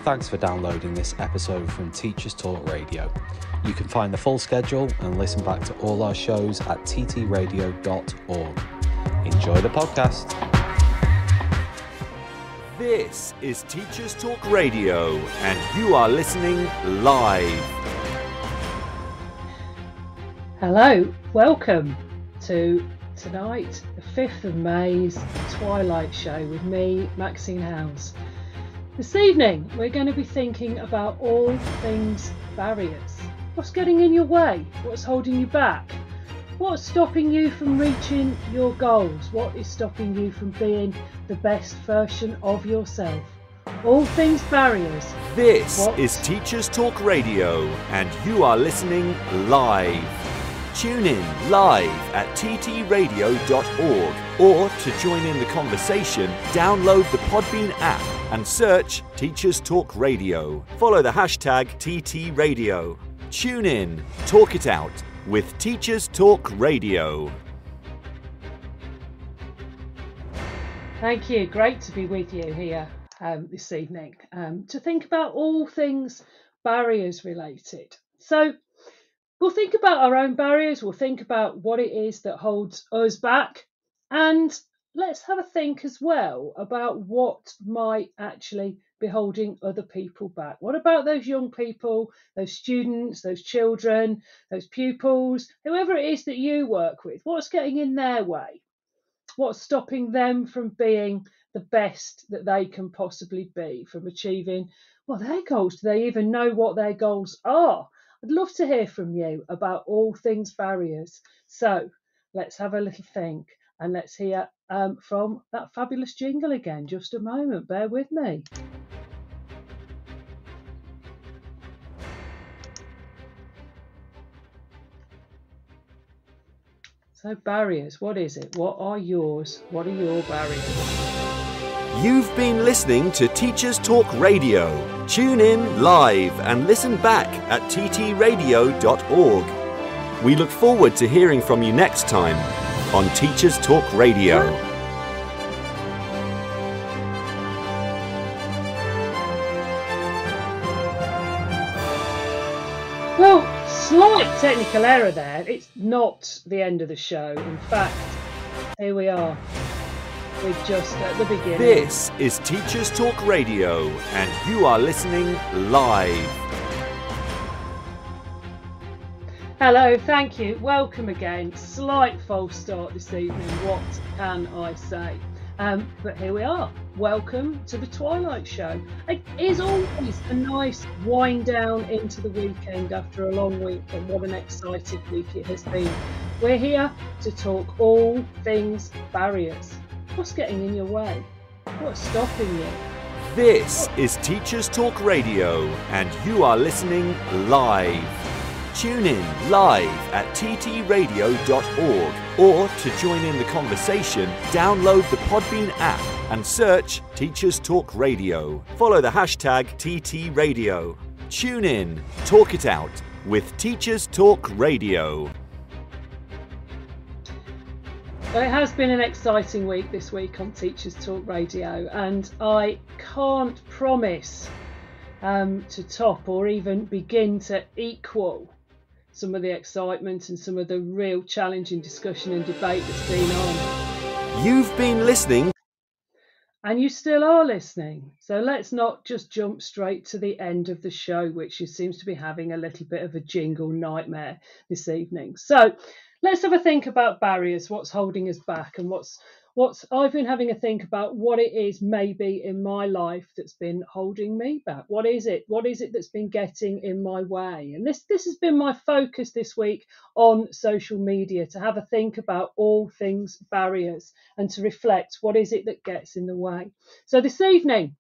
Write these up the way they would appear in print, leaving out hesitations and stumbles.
Thanks for downloading this episode from Teachers Talk Radio. You can find the full schedule and listen back to all our shows at ttradio.org. Enjoy the podcast. This is Teachers Talk Radio, and you are listening live. Hello, welcome to tonight, the 5th of May's Twilight Show with me, Maxine. This evening, we're going to be thinking about all things barriers. What's getting in your way? What's holding you back? What's stopping you from reaching your goals? What is stopping you from being the best version of yourself? All things barriers. This is Teachers Talk Radio, and you are listening live. Tune in live at ttradio.org, or to join in the conversation, download the Podbean app and search Teachers Talk Radio. Follow the hashtag TTRadio. Tune in, talk it out with Teachers Talk Radio. Thank you. Great to be with you here this evening to think about all things barriers related. So we'll think about our own barriers. We'll think about what it is that holds us back. And let's have a think as well about what might actually be holding other people back. What about those young people, those students, those children, those pupils, whoever it is that you work with? What's getting in their way? What's stopping them from being the best that they can possibly be, from achieving, well, their goals? Do they even know what their goals are? I'd love to hear from you about all things barriers. So let's have a little think, and let's hear from that fabulous jingle again. Just a moment, bear with me. So barriers, what is it? What are yours? What are your barriers? You've been listening to Teachers Talk Radio. Tune in live and listen back at ttradio.org. We look forward to hearing from you next time on Teachers Talk Radio. Well, slight technical error there. It's not the end of the show. In fact, here we are. We're just at the beginning. This is Teachers Talk Radio, and you are listening live. Hello, thank you. Welcome again. Slight false start this evening. What can I say? But here we are. Welcome to the Twilight Show. It is always a nice wind down into the weekend after a long week, and what an exciting week it has been. We're here to talk all things barriers. What's getting in your way? What's stopping you? This is Teachers Talk Radio, and you are listening live. Tune in live at ttradio.org, or to join in the conversation, download the Podbean app and search Teachers Talk Radio. Follow the hashtag TTRadio. Tune in, talk it out with Teachers Talk Radio. Well, it has been an exciting week this week on Teachers Talk Radio, and I can't promise to top or even begin to equal some of the excitement and some of the real challenging discussion and debate that's been on. You've been listening. And you still are listening. So let's not just jump straight to the end of the show, which seems to be having a little bit of a jingle nightmare this evening. So let's have a think about barriers, what's holding us back, and what's I've been having a think about what it is maybe in my life that's been holding me back. What is it? What is it that's been getting in my way? And this has been my focus this week on social media, to have a think about all things barriers and to reflect what is it that gets in the way. So this evening,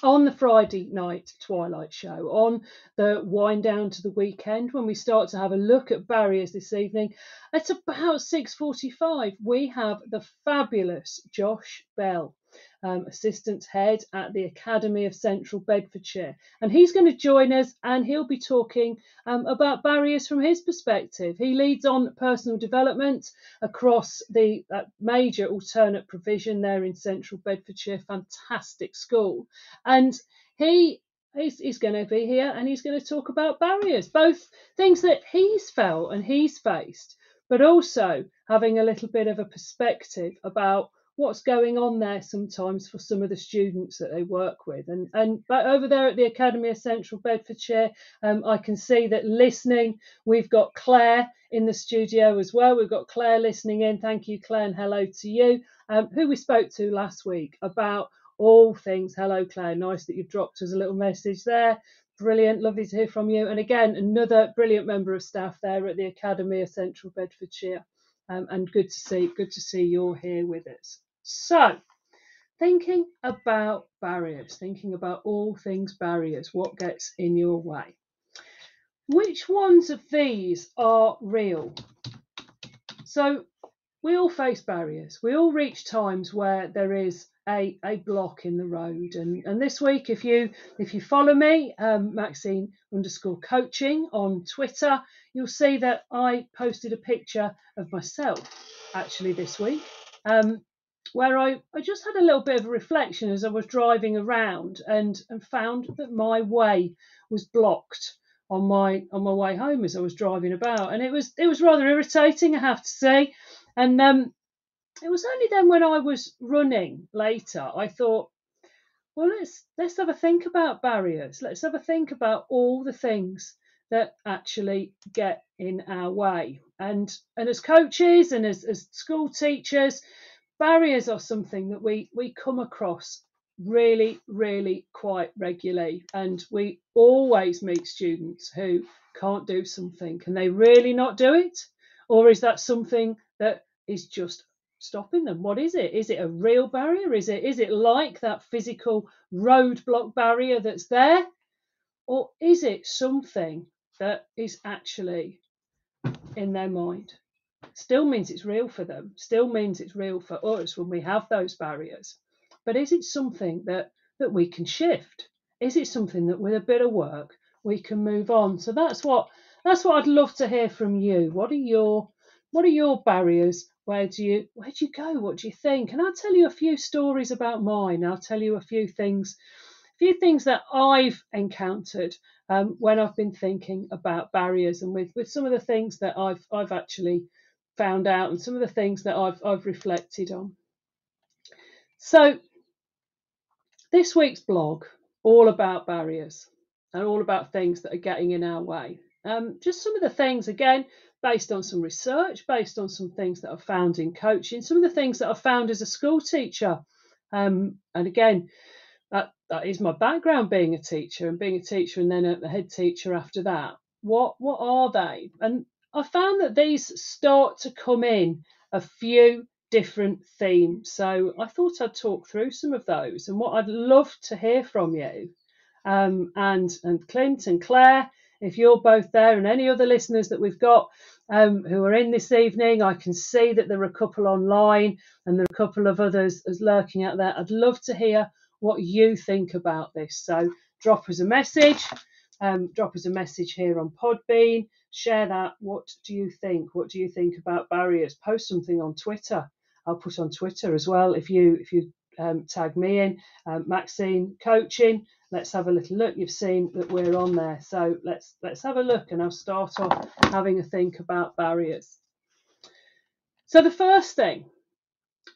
on the Friday night Twilight Show, on the wind down to the weekend, when we start to have a look at barriers this evening, at about 6:45, we have the fabulous Josh Bell, assistant head at the Academy of Central Bedfordshire, and he's going to join us, and he'll be talking about barriers from his perspective. He leads on personal development across the major alternate provision there in Central Bedfordshire, fantastic school, and he he's going to be here and he's going to talk about barriers, both things that he's felt and he's faced, but also having a little bit of a perspective about what's going on there sometimes for some of the students that they work with. And but over there at the Academy of Central Bedfordshire, I can see that listening, we've got Claire in the studio as well. We've got Claire listening in. Thank you, Claire, and hello to you, who we spoke to last week about all things. Hello, Claire. Nice that you've dropped us a little message there. Brilliant. Lovely to hear from you. And again, another brilliant member of staff there at the Academy of Central Bedfordshire. And good to see you're here with us. So, thinking about barriers, thinking about all things barriers, what gets in your way? Which ones of these are real? So, we all face barriers. We all reach times where there is a block in the road. And this week, if you follow me, Maxine _coaching on Twitter, you'll see that I posted a picture of myself actually this week, where I just had a little bit of a reflection as I was driving around and found that my way was blocked on my way home as I was driving about, and it was rather irritating, I have to say. And it was only then when I was running later, I thought, well, let's have a think about barriers. Let's have a think about all the things that actually get in our way. And as coaches and as school teachers, barriers are something that we come across really, really quite regularly. And we always meet students who can't do something. Can they really not do it? Or is that something that is just stopping them? What is it? Is it a real barrier? Is it like that physical roadblock barrier that's there? Or is it something that is actually in their mind? Still means it's real for them, still means it's real for us when we have those barriers. But is it something that we can shift? Is it something that with a bit of work we can move on? So that's what I'd love to hear from you. What are your barriers? Where do you go? What do you think? And I'll tell you a few stories about mine. I'll tell you a few things that I've encountered when I've been thinking about barriers, and with some of the things that I've actually found out, and some of the things that I've reflected on. So this week's blog, all about barriers and all about things that are getting in our way. Just some of the things, again, based on some research, based on some things that I've found in coaching, some of the things that I've found as a school teacher. And again, that is my background, being a teacher and then a head teacher after that. What are they? And I found that these start to come in a few different themes. So I thought I'd talk through some of those, and what I'd love to hear from you. And Clint and Claire, if you're both there, and any other listeners that we've got who are in this evening, I can see that there are a couple online and there are a couple of others as lurking out there. I'd love to hear what you think about this. So drop us a message. Drop us a message here on Podbean. Share that. What do you think? What do you think about barriers? Post something on Twitter. I'll put on Twitter as well. If you tag me in, Maxine Coaching. Let's have a little look. You've seen that we're on there. So let's have a look, and I'll start off having a think about barriers. So the first thing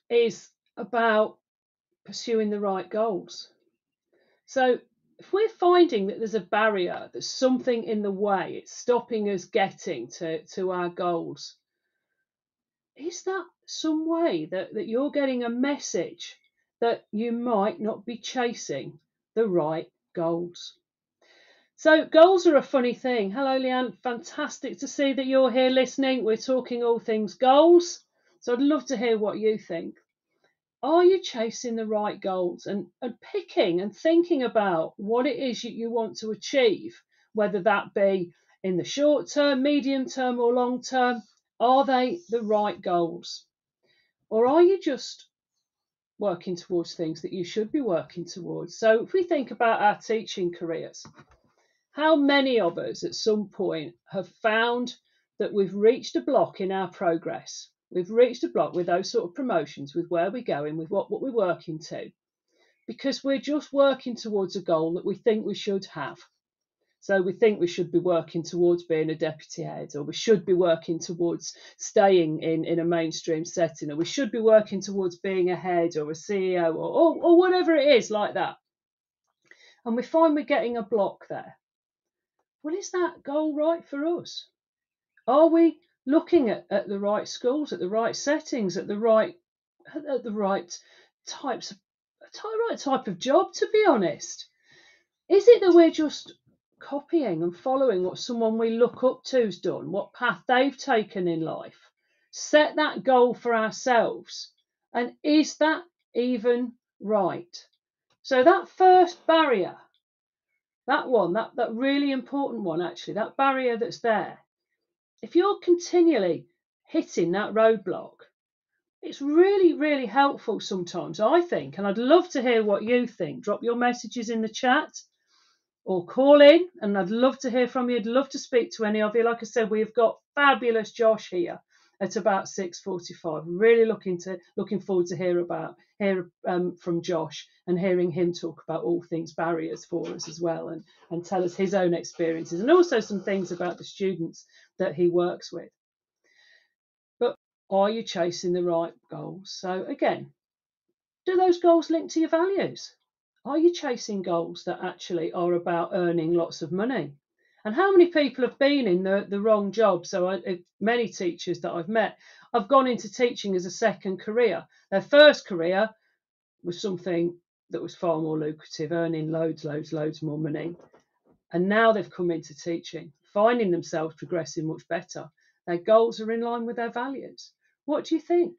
is about pursuing the right goals. So if we're finding that there's a barrier, there's something in the way, it's stopping us getting to our goals, is that some way that you're getting a message that you might not be chasing the right goals? So goals are a funny thing. Hello, Leanne. Fantastic to see that you're here listening. We're talking all things goals. So I'd love to hear what you think. Are you chasing the right goals and picking and thinking about what it is you want to achieve, whether that be in the short term, medium term, or long term? Are they the right goals? Or are you just working towards things that you should be working towards? So if we think about our teaching careers, how many of us at some point have found that we've reached a block in our progress? We've reached a block with those sort of promotions, with where we're going, with what we're working to. because we're just working towards a goal that we think we should have. So we think we should be working towards being a deputy head, or we should be working towards staying in a mainstream setting, or we should be working towards being a head or a CEO or whatever it is like that. And we find we're getting a block there. Well, is that goal right for us? Are we looking at the right schools, at the right settings, at the right type of job, to be honest? Is it that we're just copying and following what someone we look up to's done, what path they've taken in life? Set that goal for ourselves. And is that even right? So that first barrier, that one, that really important one, actually, that barrier that's there, if you're continually hitting that roadblock, it's really, really helpful sometimes, I think, and I'd love to hear what you think. Drop your messages in the chat or call in, and I'd love to hear from you. I'd love to speak to any of you. Like I said, we've got fabulous Josh here at about 6:45. Really looking forward to hear from Josh and hearing him talk about all things barriers for us as well, and tell us his own experiences and also some things about the students that he works with. But are you chasing the right goals? So again, do those goals link to your values? Are you chasing goals that actually are about earning lots of money? And how many people have been in the wrong job? So many teachers that I've met have gone into teaching as a second career. Their first career was something that was far more lucrative, earning loads more money. And now they've come into teaching, finding themselves progressing much better. Their goals are in line with their values. What do you think?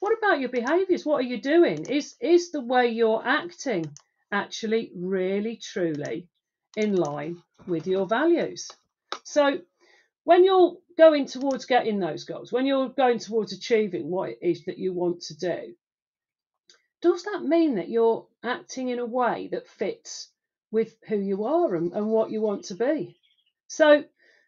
What about your behaviours? What are you doing? Is the way you're acting actually really, truly in line with your values? So when you're going towards getting those goals, when you're going towards achieving what it is that you want to do, does that mean that you're acting in a way that fits with who you are and what you want to be? So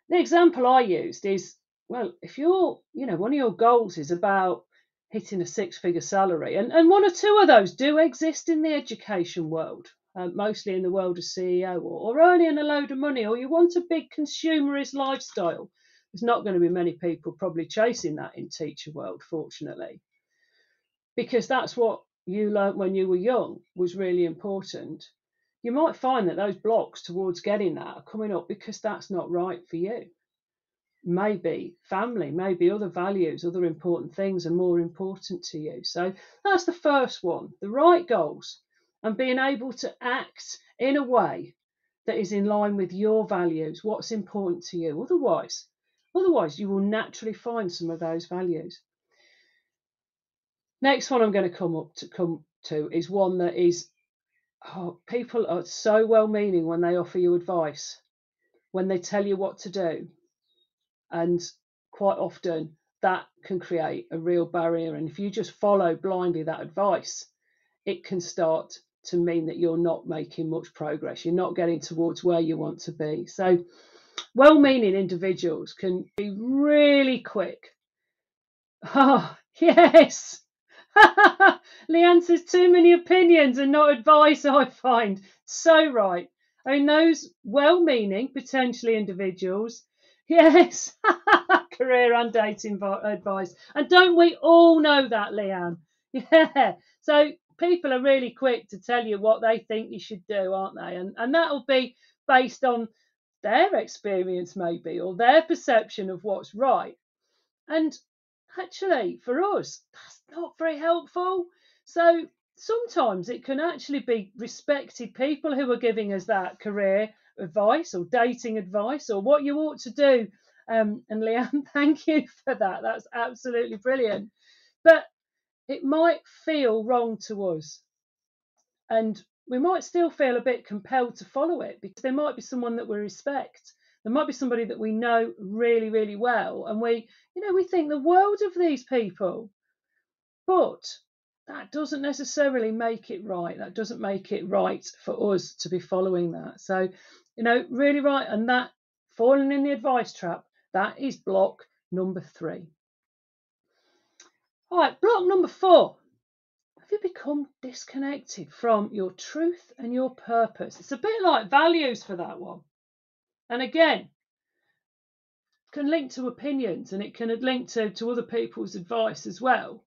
the example I used is, well, if you're, one of your goals is about hitting a 6-figure salary, and one or two of those do exist in the education world, mostly in the world of CEO, or earning a load of money, or you want a big consumerist lifestyle. There's not going to be many people probably chasing that in teacher world, fortunately, because that's what you learnt when you were young was really important. You might find that those blocks towards getting that are coming up because that's not right for you. Maybe family, maybe other values, other important things are more important to you. So that's the first one, the right goals, and being able to act in a way that is in line with your values, what's important to you. Otherwise you will naturally find some of those values. Next one I'm going to come to is one that is, people are so well-meaning when they offer you advice, when they tell you what to do. And quite often that can create a real barrier. And if you just follow blindly that advice, it can start to mean that you're not making much progress. You're not getting towards where you want to be. So well-meaning individuals can be really quick. Oh, yes. Leanne says too many opinions and not advice, I find. So right. I mean, those well-meaning, potentially individuals, yes, career and dating advice. And don't we all know that, Leanne? Yeah. So people are really quick to tell you what they think you should do, aren't they? And that'll be based on their experience, maybe, or their perception of what's right. And actually, for us, that's not very helpful. So sometimes it can actually be respected people who are giving us that career advice or dating advice or what you ought to do. And Leanne, thank you for that. That's absolutely brilliant. But it might feel wrong to us. And we might still feel a bit compelled to follow it because there might be someone that we respect. There might be somebody that we know really, really well. And we think the world of these people. But that doesn't necessarily make it right. That doesn't make it right for us to be following that. So, really right. And that falling in the advice trap, that is block number 3. All right, block number 4. Have you become disconnected from your truth and your purpose? It's a bit like values for that one. And again, can link to opinions, and it can link to other people's advice as well.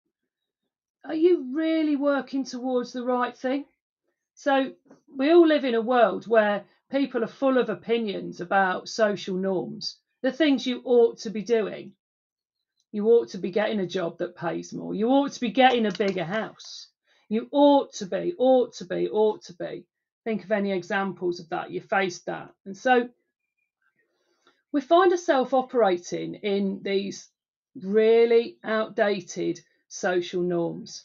Are you really working towards the right thing? So we all live in a world where people are full of opinions about social norms, the things you ought to be doing. You ought to be getting a job that pays more. You ought to be getting a bigger house. You ought to be. Think of any examples of that. You faced that. And so we find ourselves operating in these really outdated social norms.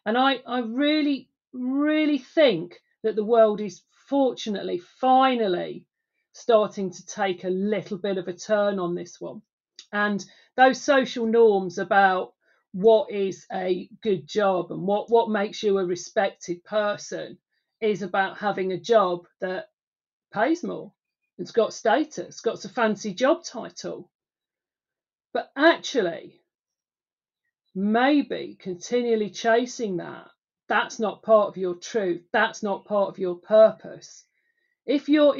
And I really, really think that the world is fortunately, finally starting to take a little bit of a turn on this one. And those social norms about what is a good job and what makes you a respected person is about having a job that pays more. It's got status, got a fancy job title. But actually, maybe continually chasing that's not part of your truth. That's not part of your purpose. If your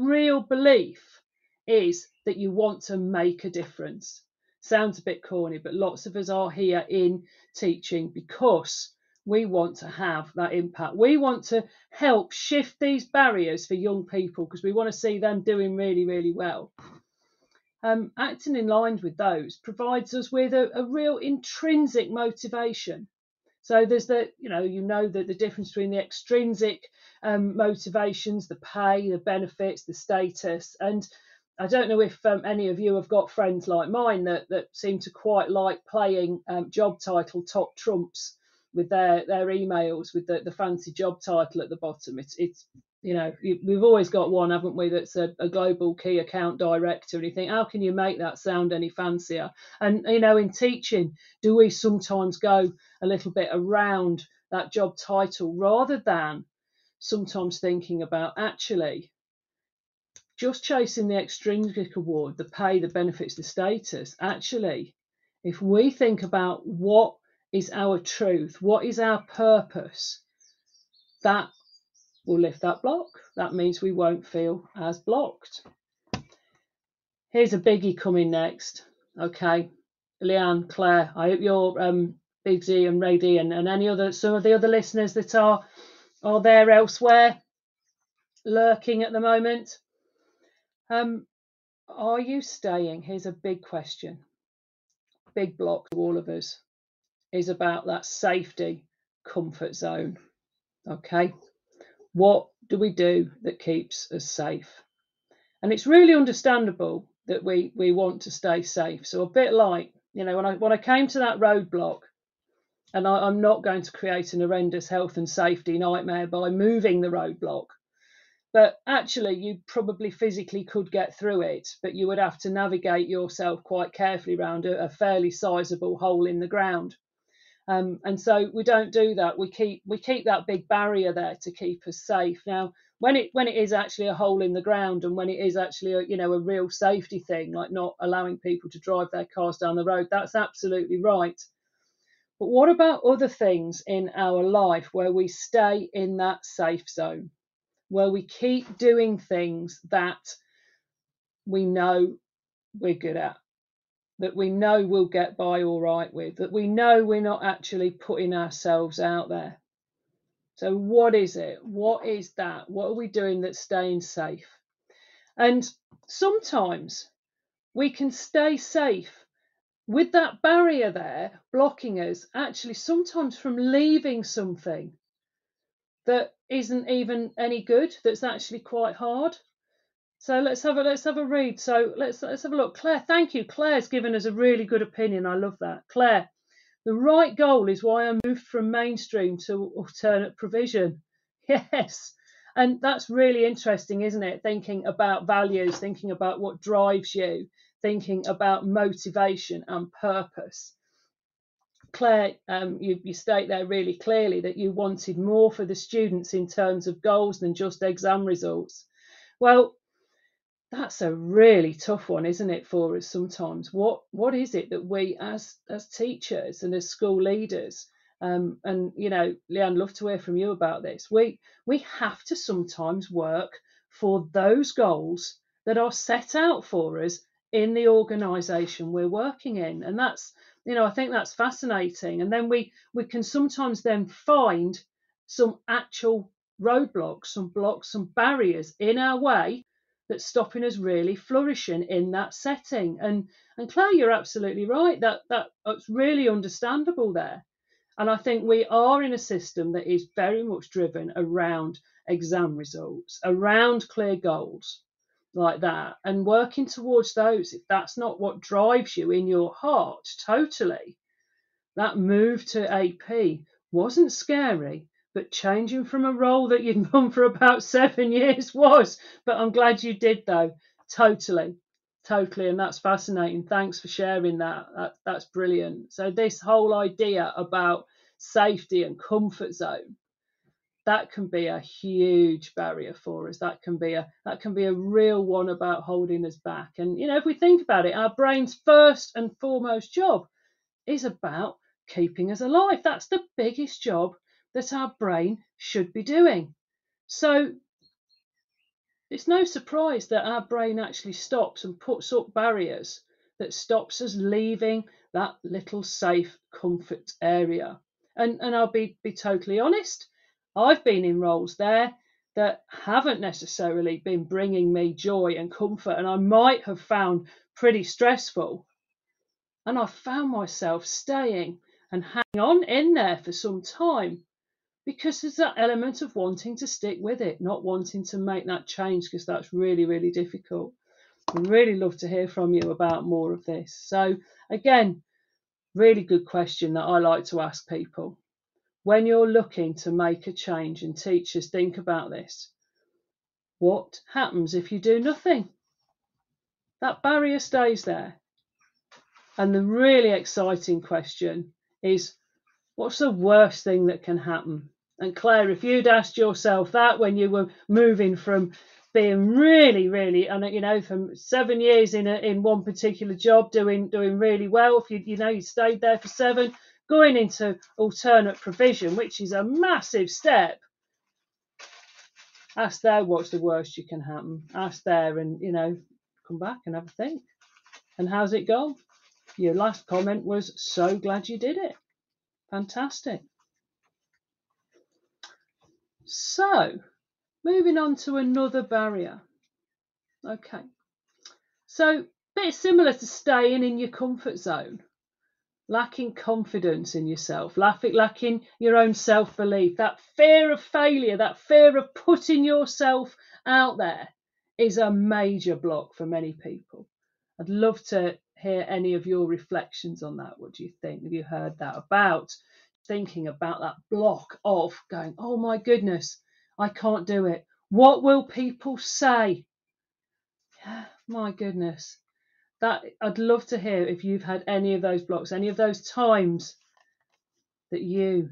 real belief is that you want to make a difference, sounds a bit corny, but lots of us are here in teaching because we want to have that impact. We want to help shift these barriers for young people because we want to see them doing really, really well. Acting in line with those provides us with a real intrinsic motivation. So there's the difference between the extrinsic motivations, the pay, the benefits, the status. And I don't know if any of you have got friends like mine that seem to quite like playing job title top trumps with their emails with the fancy job title at the bottom. It's we've always got one, haven't we, that's a global key account director, and you think, how can you make that sound any fancier? And in teaching, do we sometimes go a little bit around that job title rather than sometimes thinking about actually just chasing the extrinsic award, the pay, the benefits, the status? Actually, if we think about what is our truth, what is our purpose, that will lift that block. That means we won't feel as blocked. Here's a biggie coming next. Okay, Leanne, Claire, I hope you're busy and ready, and some of the other listeners that are there elsewhere lurking at the moment. Are you staying? Here's a big question. Big block to all of us is about that safety comfort zone. Okay, what do we do that keeps us safe? And it's really understandable that we want to stay safe. So a bit like, when I came to that roadblock, and I'm not going to create an horrendous health and safety nightmare by moving the roadblock, but actually you probably physically could get through it, but you would have to navigate yourself quite carefully around a fairly sizable hole in the ground. And so we don't do that. We keep that big barrier there to keep us safe. Now, when it is actually a hole in the ground, and when it is actually a real safety thing, like not allowing people to drive their cars down the road, that's absolutely right. But what about other things in our life where we stay in that safe zone, where we keep doing things that we know we're good at, that we know we'll get by all right with, that we know we're not actually putting ourselves out there? So what is it? What is that? What are we doing that's staying safe? And sometimes we can stay safe with that barrier there blocking us, actually sometimes from leaving something that isn't even any good, that's actually quite hard. So let's have a read. So let's have a look. Claire, thank you. Claire's given us a really good opinion. I love that. Claire, the right goal is why I moved from mainstream to alternate provision. Yes. And that's really interesting, isn't it? Thinking about values, thinking about what drives you, thinking about motivation and purpose. Claire, you state there really clearly that you wanted more for the students in terms of goals than just exam results. Well, that's a really tough one, isn't it, for us sometimes? What is it that we as teachers and as school leaders And you know, Leanne, love to hear from you about this. We have to sometimes work for those goals that are set out for us in the organisation we're working in, and that's, you know, I think that's fascinating. And then we can sometimes then find some actual roadblocks, some blocks, some barriers in our way that's stopping us really flourishing in that setting. And Claire, you're absolutely right. That's really understandable there. And I think we are in a system that is very much driven around exam results, around clear goals like that, and working towards those. If that's not what drives you in your heart, totally, that move to AP wasn't scary, but changing from a role that you'd done for about 7 years was. But I'm glad you did, though. Totally. And that's fascinating. Thanks for sharing that. That's brilliant. So this whole idea about safety and comfort zone, that can be a huge barrier for us. That can be a real one about holding us back. And you know, if we think about it, our brain's first and foremost job is about keeping us alive. That's the biggest job that our brain should be doing. So it's no surprise that our brain actually stops and puts up barriers that stops us leaving that little safe comfort area. And I'll be totally honest, I've been in roles there that haven't necessarily been bringing me joy and comfort, and I might have found pretty stressful. And I found myself staying and hanging on in there for some time, because there's that element of wanting to stick with it, not wanting to make that change, because that's really, really difficult. I'd really love to hear from you about more of this. So again, really good question that I like to ask people. When you're looking to make a change, and teachers, think about this. What happens if you do nothing? That barrier stays there. And the really exciting question is, what's the worst thing that can happen? And Claire, if you'd asked yourself that when you were moving from being really, really, and you know, from 7 years in one particular job, doing really well, if you stayed there for 7, going into alternate provision, which is a massive step. Ask there, what's the worst you can happen? Ask there, and come back and have a think. And how's it gone? Your last comment was, so glad you did it. Fantastic. So, moving on to another barrier. Okay. So, a bit similar to staying in your comfort zone. Lacking confidence in yourself, lacking your own self-belief, that fear of failure, that fear of putting yourself out there is a major block for many people. I'd love to hear any of your reflections on that. What do you think? Have you heard that about thinking about that block of going, oh my goodness, I can't do it. What will people say? My goodness. That I'd love to hear if you've had any of those blocks, any of those times that you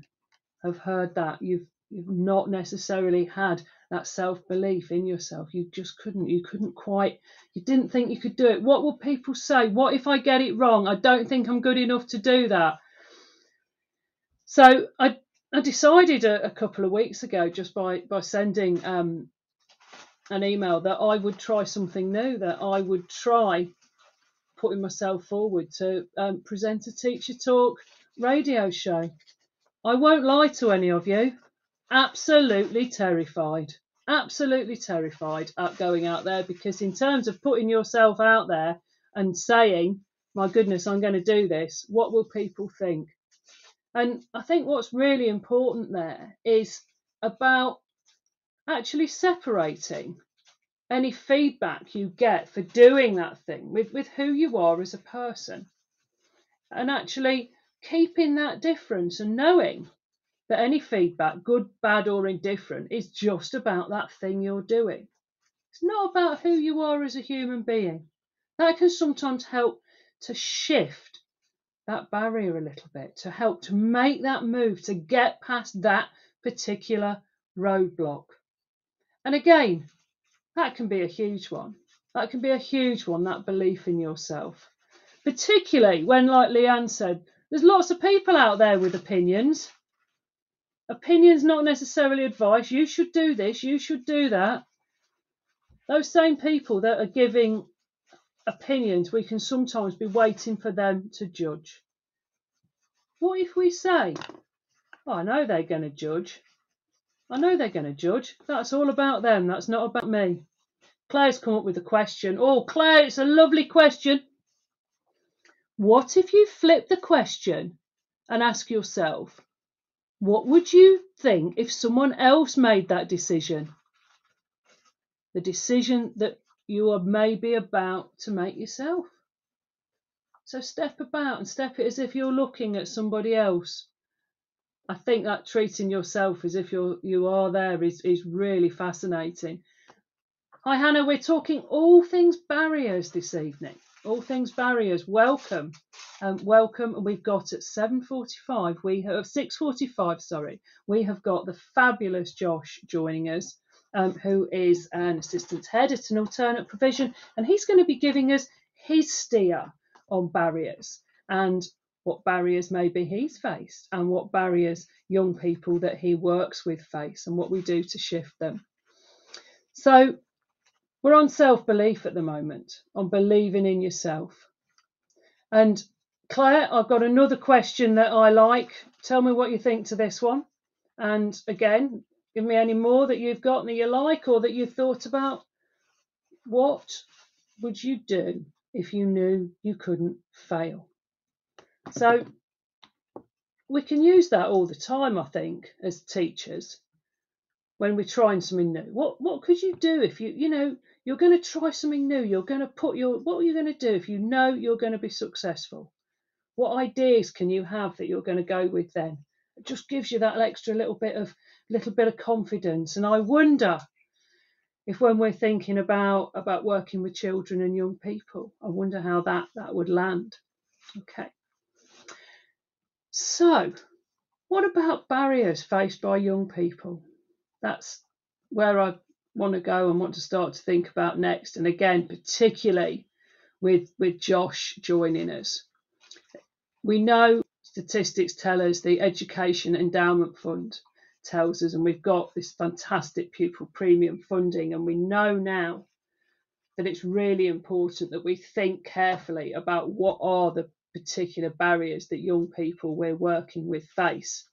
have heard that you've not necessarily had that self-belief in yourself. You just couldn't. You didn't think you could do it. What will people say? What if I get it wrong? I don't think I'm good enough to do that. So I decided a couple of weeks ago, just by sending an email, that I would try something new, that I would try putting myself forward to present a Teacher Talk radio show. I won't lie to any of you, absolutely terrified at going out there, because in terms of putting yourself out there and saying, my goodness, I'm going to do this, what will people think? And I think what's really important there is about actually separating any feedback you get for doing that thing with who you are as a person, and actually keeping that difference and knowing that any feedback, good, bad or indifferent, is just about that thing you're doing. It's not about who you are as a human being. That can sometimes help to shift that barrier a little bit, to help to make that move, to get past that particular roadblock. And again, that can be a huge one. That can be a huge one, that belief in yourself. Particularly when, like Leanne said, There's lots of people out there with opinions. Opinions, not necessarily advice. You should do this, you should do that. Those same people that are giving opinions, we can sometimes be waiting for them to judge. What if we say, oh, I know they're going to judge. I know they're going to judge. That's all about them. That's not about me. Claire's come up with a question. Oh, Claire, it's a lovely question. What if you flip the question and ask yourself, what would you think if someone else made that decision? The decision that you are maybe about to make yourself. So step about and step it as if you're looking at somebody else. I think that treating yourself as if you are there is really fascinating. Hi Hannah, we're talking all things barriers this evening. All things barriers. Welcome. Welcome. And we've got at 7:45, 6:45, sorry, we have got the fabulous Josh joining us, who is an assistant head at an alternate provision, and he's going to be giving us his steer on barriers and what barriers maybe he's faced and what barriers young people that he works with face and what we do to shift them. So we're on self-belief at the moment, on believing in yourself. And Claire, I've got another question that I like. Tell me what you think to this one. And again, give me any more that you've got that you like or that you've thought about. What would you do if you knew you couldn't fail? So we can use that all the time, I think, as teachers, when we're trying something new. What could you do if you're going to try something new? You're going to what are you going to do if you know you're going to be successful? What ideas can you have that you're going to go with then? It just gives you that extra little bit of confidence. And I wonder if when we're thinking about working with children and young people, I wonder how that would land. Okay. So, what about barriers faced by young people? That's where I want to go and want to start to think about next. And again, particularly with Josh joining us. We know statistics tell us, the Education Endowment Fund tells us, and we've got this fantastic pupil premium funding, and we know now that it's really important that we think carefully about what are the particular barriers that young people we're working with face,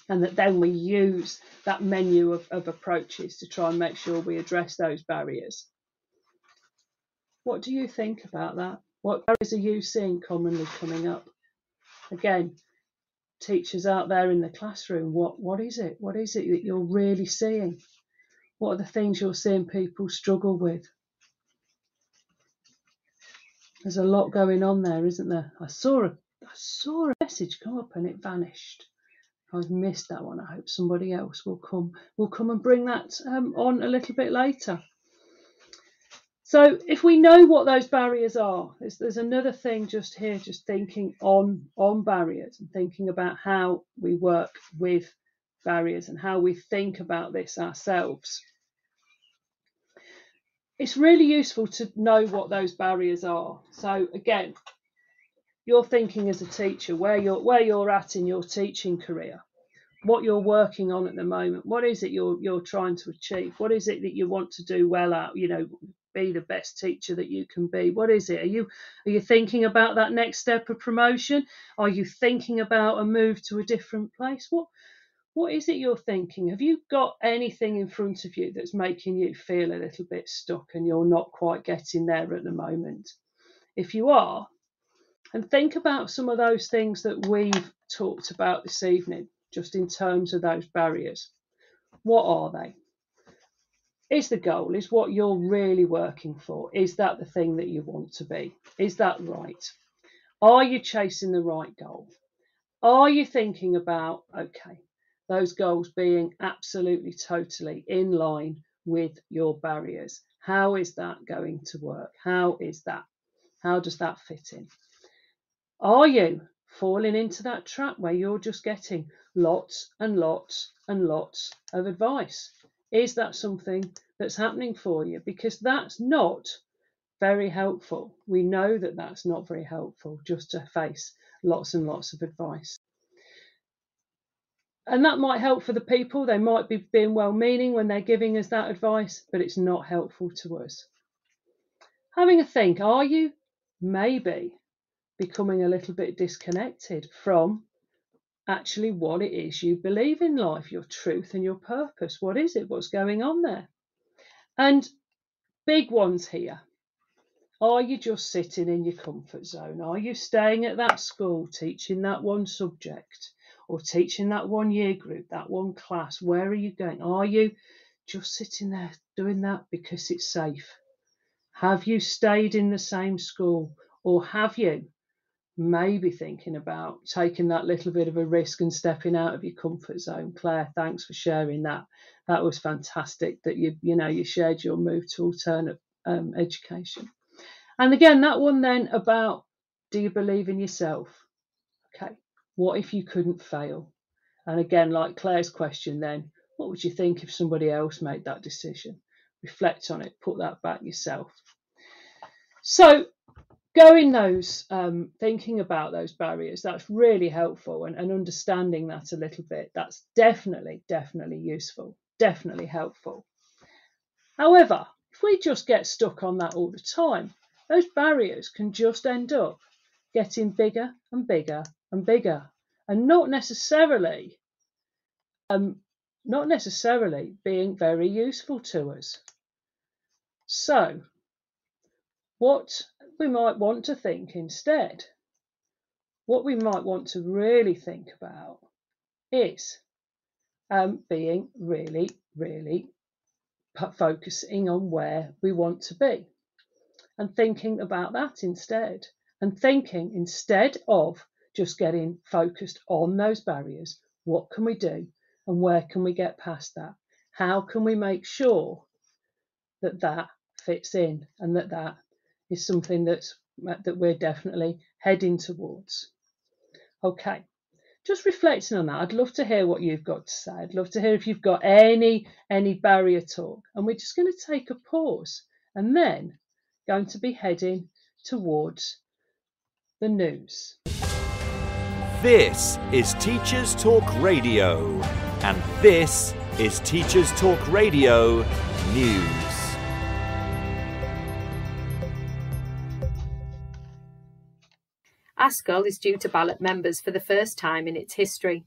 and that then we use that menu of approaches to try and make sure we address those barriers. What do you think about that? What barriers are you seeing commonly coming up? Again, teachers out there in the classroom, what is it? What is it that you're really seeing? What are the things you're seeing people struggle with? There's a lot going on there, isn't there? I saw a message come up and it vanished. I've missed that one. I hope somebody else will come and bring that on a little bit later. So if we know what those barriers are, there's another thing just here, just thinking on barriers and thinking about how we work with barriers and how we think about this ourselves. It's really useful to know what those barriers are. So again, you're thinking as a teacher where you're at in your teaching career, what you're working on at the moment. What is it you're trying to achieve? What is it that you want to do well at? Be the best teacher that you can be. What is it? Are you thinking about that next step of promotion? Are you thinking about a move to a different place? What is it you're thinking? Have you got anything in front of you that's making you feel a little bit stuck and you're not quite getting there at the moment? If you are, and think about some of those things that we've talked about this evening, just in terms of those barriers. What are they? Is the goal, is what you're really working for, is that the thing that you want to be? Is that right? Are you chasing the right goal? Are you thinking about, okay, those goals being absolutely, totally in line with your barriers? How is that going to work? How does that fit in? Are you falling into that trap where you're just getting lots and lots and lots of advice? Is that something that's happening for you? Because that's not very helpful. We know that that's not very helpful, just to face lots and lots of advice. And that might help for the people. They might be being well-meaning when they're giving us that advice, but it's not helpful to us. Having a think, are you maybe becoming a little bit disconnected from actually what it is you believe in life, your truth and your purpose? What is it? What's going on there? And big ones here. Are you just sitting in your comfort zone? Are you staying at that school, teaching that one subject, or teaching that one year group, that one class? Where are you going? Are you just sitting there doing that because it's safe? Have you stayed in the same school, or have you maybe thinking about taking that little bit of a risk and stepping out of your comfort zone? Claire, thanks for sharing that. That was fantastic that you shared your move to alternate education. And again, that one then about, do you believe in yourself? Okay, what if you couldn't fail? And again, like Claire's question then, what would you think if somebody else made that decision? Reflect on it, put that back yourself. So going those, thinking about those barriers, that's really helpful, and understanding that a little bit, that's definitely useful, definitely helpful. However, if we just get stuck on that all the time, those barriers can just end up getting bigger and bigger and bigger, and not necessarily being very useful to us. So what we might want to think instead, what we might want to really think about is being really focusing on where we want to be, and thinking about that instead, and thinking, instead of just getting focused on those barriers, what can we do and where can we get past that? How can we make sure that that fits in, and that is something that we're definitely heading towards? Okay, just reflecting on that, I'd love to hear what you've got to say. I'd love to hear if you've got any barrier talk, and we're just going to take a pause and then going to be heading towards the news. This is Teachers Talk Radio, and this is Teachers Talk Radio News. ASCL is due to ballot members for the first time in its history.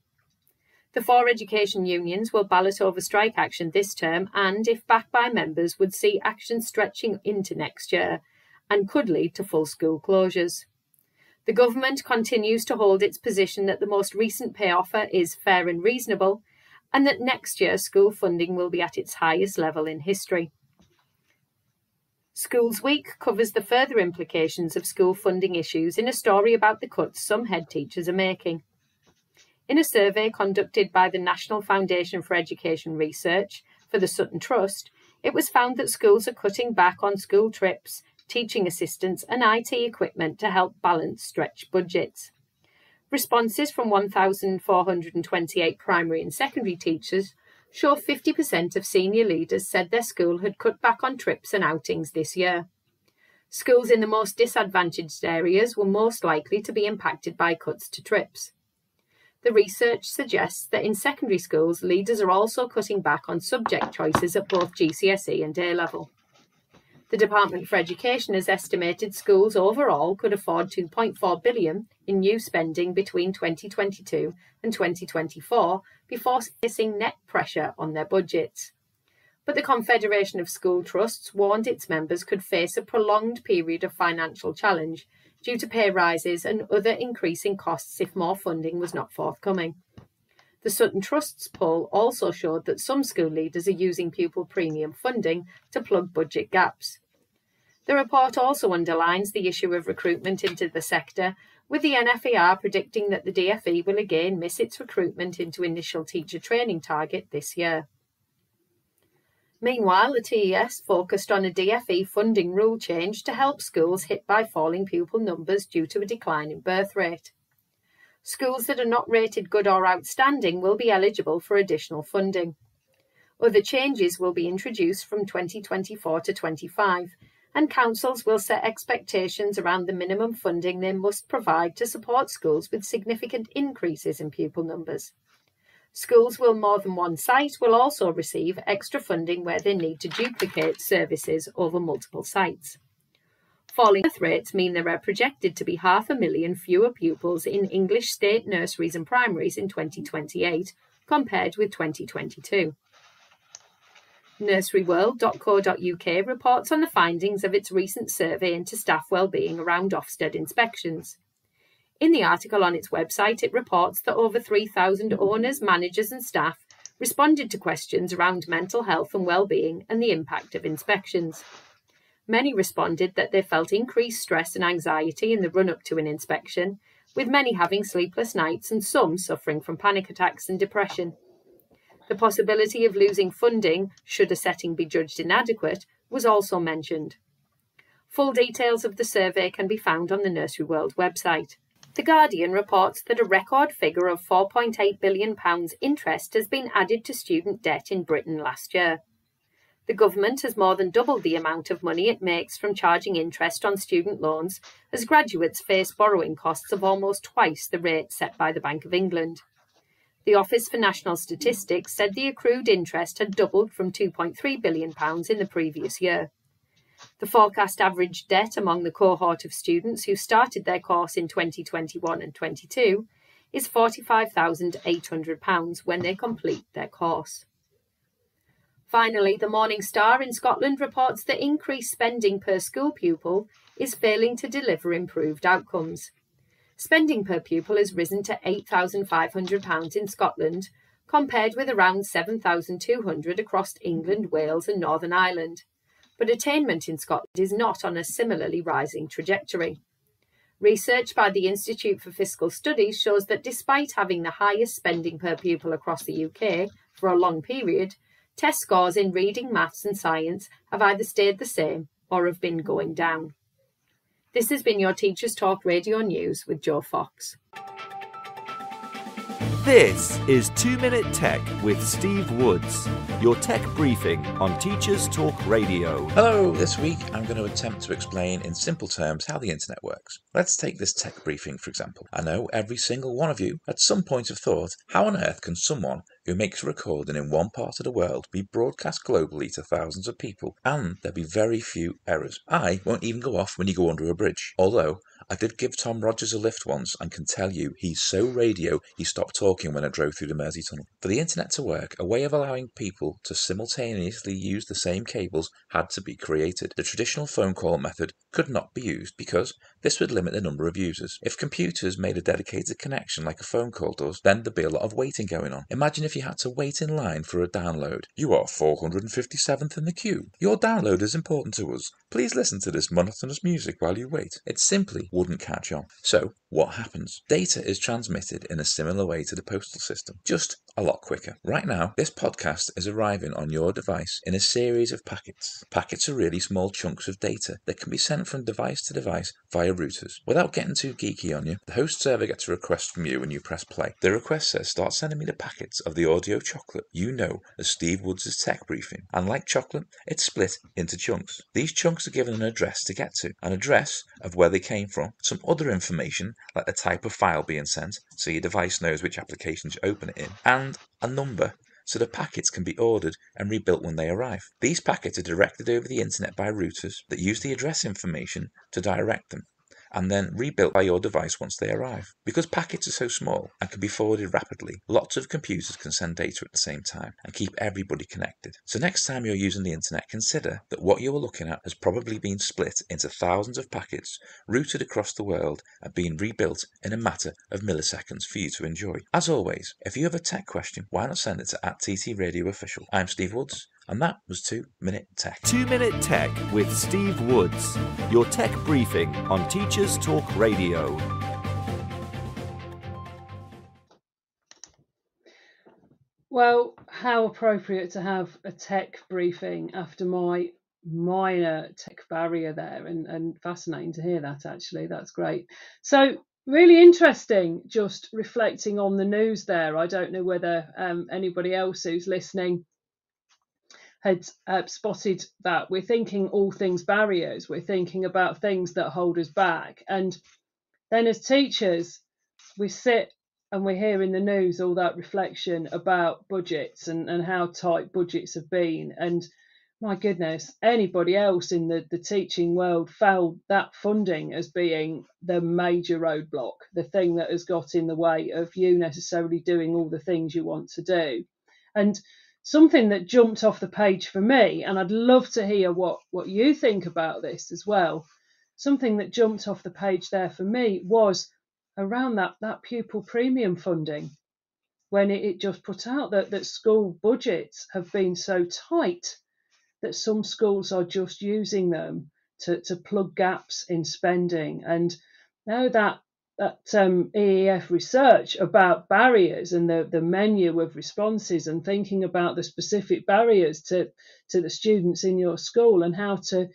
The 4 education unions will ballot over strike action this term, and, if backed by members, would see action stretching into next year and could lead to full school closures. The government continues to hold its position that the most recent pay offer is fair and reasonable, and that next year school funding will be at its highest level in history. Schools Week covers the further implications of school funding issues in a story about the cuts some head teachers are making. In a survey conducted by the National Foundation for Education Research for the Sutton Trust, it was found that schools are cutting back on school trips, teaching assistants and IT equipment to help balance stretched budgets. Responses from 1,428 primary and secondary teachers show 50% of senior leaders said their school had cut back on trips and outings this year. Schools in the most disadvantaged areas were most likely to be impacted by cuts to trips. The research suggests that in secondary schools, leaders are also cutting back on subject choices at both GCSE and A-level. The Department for Education has estimated schools overall could afford £2.4 billion in new spending between 2022 and 2024 before facing net pressure on their budgets. But the Confederation of School Trusts warned its members could face a prolonged period of financial challenge due to pay rises and other increasing costs if more funding was not forthcoming. The Sutton Trust's poll also showed that some school leaders are using pupil premium funding to plug budget gaps. The report also underlines the issue of recruitment into the sector, with the NFER predicting that the DFE will again miss its recruitment into initial teacher training target this year. Meanwhile, the TES focused on a DFE funding rule change to help schools hit by falling pupil numbers due to a decline in birth rate. Schools that are not rated good or outstanding will be eligible for additional funding. Other changes will be introduced from 2024 to 25, and councils will set expectations around the minimum funding they must provide to support schools with significant increases in pupil numbers. Schools with more than one site will also receive extra funding where they need to duplicate services over multiple sites. Falling birth rates mean there are projected to be 500,000 fewer pupils in English state nurseries and primaries in 2028 compared with 2022. Nurseryworld.co.uk reports on the findings of its recent survey into staff wellbeing around Ofsted inspections. In the article on its website, it reports that over 3,000 owners, managers and staff responded to questions around mental health and wellbeing and the impact of inspections. Many responded that they felt increased stress and anxiety in the run-up to an inspection, with many having sleepless nights and some suffering from panic attacks and depression. The possibility of losing funding, should a setting be judged inadequate, was also mentioned. Full details of the survey can be found on the Nursery World website. The Guardian reports that a record figure of £4.8 billion interest has been added to student debt in Britain last year. The government has more than doubled the amount of money it makes from charging interest on student loans, as graduates face borrowing costs of almost twice the rate set by the Bank of England. The Office for National Statistics said the accrued interest had doubled from £2.3 billion in the previous year. The forecast average debt among the cohort of students who started their course in 2021 and 22 is £45,800 when they complete their course. Finally, the Morning Star in Scotland reports that increased spending per school pupil is failing to deliver improved outcomes. Spending per pupil has risen to £8,500 in Scotland, compared with around £7,200 across England, Wales and Northern Ireland. But attainment in Scotland is not on a similarly rising trajectory. Research by the Institute for Fiscal Studies shows that despite having the highest spending per pupil across the UK for a long period, test scores in reading, maths and science have either stayed the same or have been going down. This has been your Teachers Talk Radio News with Joe Fox. This is 2 Minute Tech with Steve Woods, your tech briefing on Teachers Talk Radio. Hello, this week I'm going to attempt to explain in simple terms how the internet works. Let's take this tech briefing for example. I know every single one of you at some point have thought, how on earth can someone who makes a recording in one part of the world be broadcast globally to thousands of people and there be very few errors? I won't even go off when you go under a bridge, although I did give Tom Rogers a lift once and can tell you he's so radio he stopped talking when I drove through the Mersey Tunnel. For the internet to work, a way of allowing people to simultaneously use the same cables had to be created. The traditional phone call method could not be used because this would limit the number of users. If computers made a dedicated connection like a phone call does, then there'd be a lot of waiting going on. Imagine if you had to wait in line for a download. You are 457th in the queue. Your download is important to us. Please listen to this monotonous music while you wait. It simply wouldn't catch on. So, what happens? Data is transmitted in a similar way to the postal system, just a lot quicker. Right now, this podcast is arriving on your device in a series of packets. Packets are really small chunks of data that can be sent from device to device via routers. Without getting too geeky on you, the host server gets a request from you when you press play. The request says, start sending me the packets of the audio chocolate you know as Steve Woods' tech briefing. And like chocolate, it's split into chunks. These chunks are given an address to get to, an address of where they came from, some other information like the type of file being sent, so your device knows which application to open it in, and a number so the packets can be ordered and rebuilt when they arrive. These packets are directed over the internet by routers that use the address information to direct them, and then rebuilt by your device once they arrive. Because packets are so small and can be forwarded rapidly, lots of computers can send data at the same time and keep everybody connected. So next time you're using the internet, consider that what you're looking at has probably been split into thousands of packets, routed across the world and being rebuilt in a matter of milliseconds for you to enjoy. As always, if you have a tech question, why not send it to @TTRadioOfficial. I'm Steve Woods, and that was 2 Minute Tech. 2 Minute Tech with Steve Woods, your tech briefing on Teachers Talk Radio. Well, how appropriate to have a tech briefing after my minor tech barrier there, and fascinating to hear that actually. That's great. So really interesting, just reflecting on the news there. I don't know whether anybody else who's listening had spotted that we're thinking all things barriers, we're thinking about things that hold us back. And then as teachers, we sit and we hear in the news all that reflection about budgets and how tight budgets have been. And my goodness, anybody else in the teaching world found that funding as being the major roadblock, the thing that has got in the way of you necessarily doing all the things you want to do. And something that jumped off the page for me, and I'd love to hear what you think about this as well, something that jumped off the page there for me was around that pupil premium funding, when it just put out that school budgets have been so tight that some schools are just using them to plug gaps in spending. And now that EEF research about barriers and the menu of responses and thinking about the specific barriers to the students in your school and how to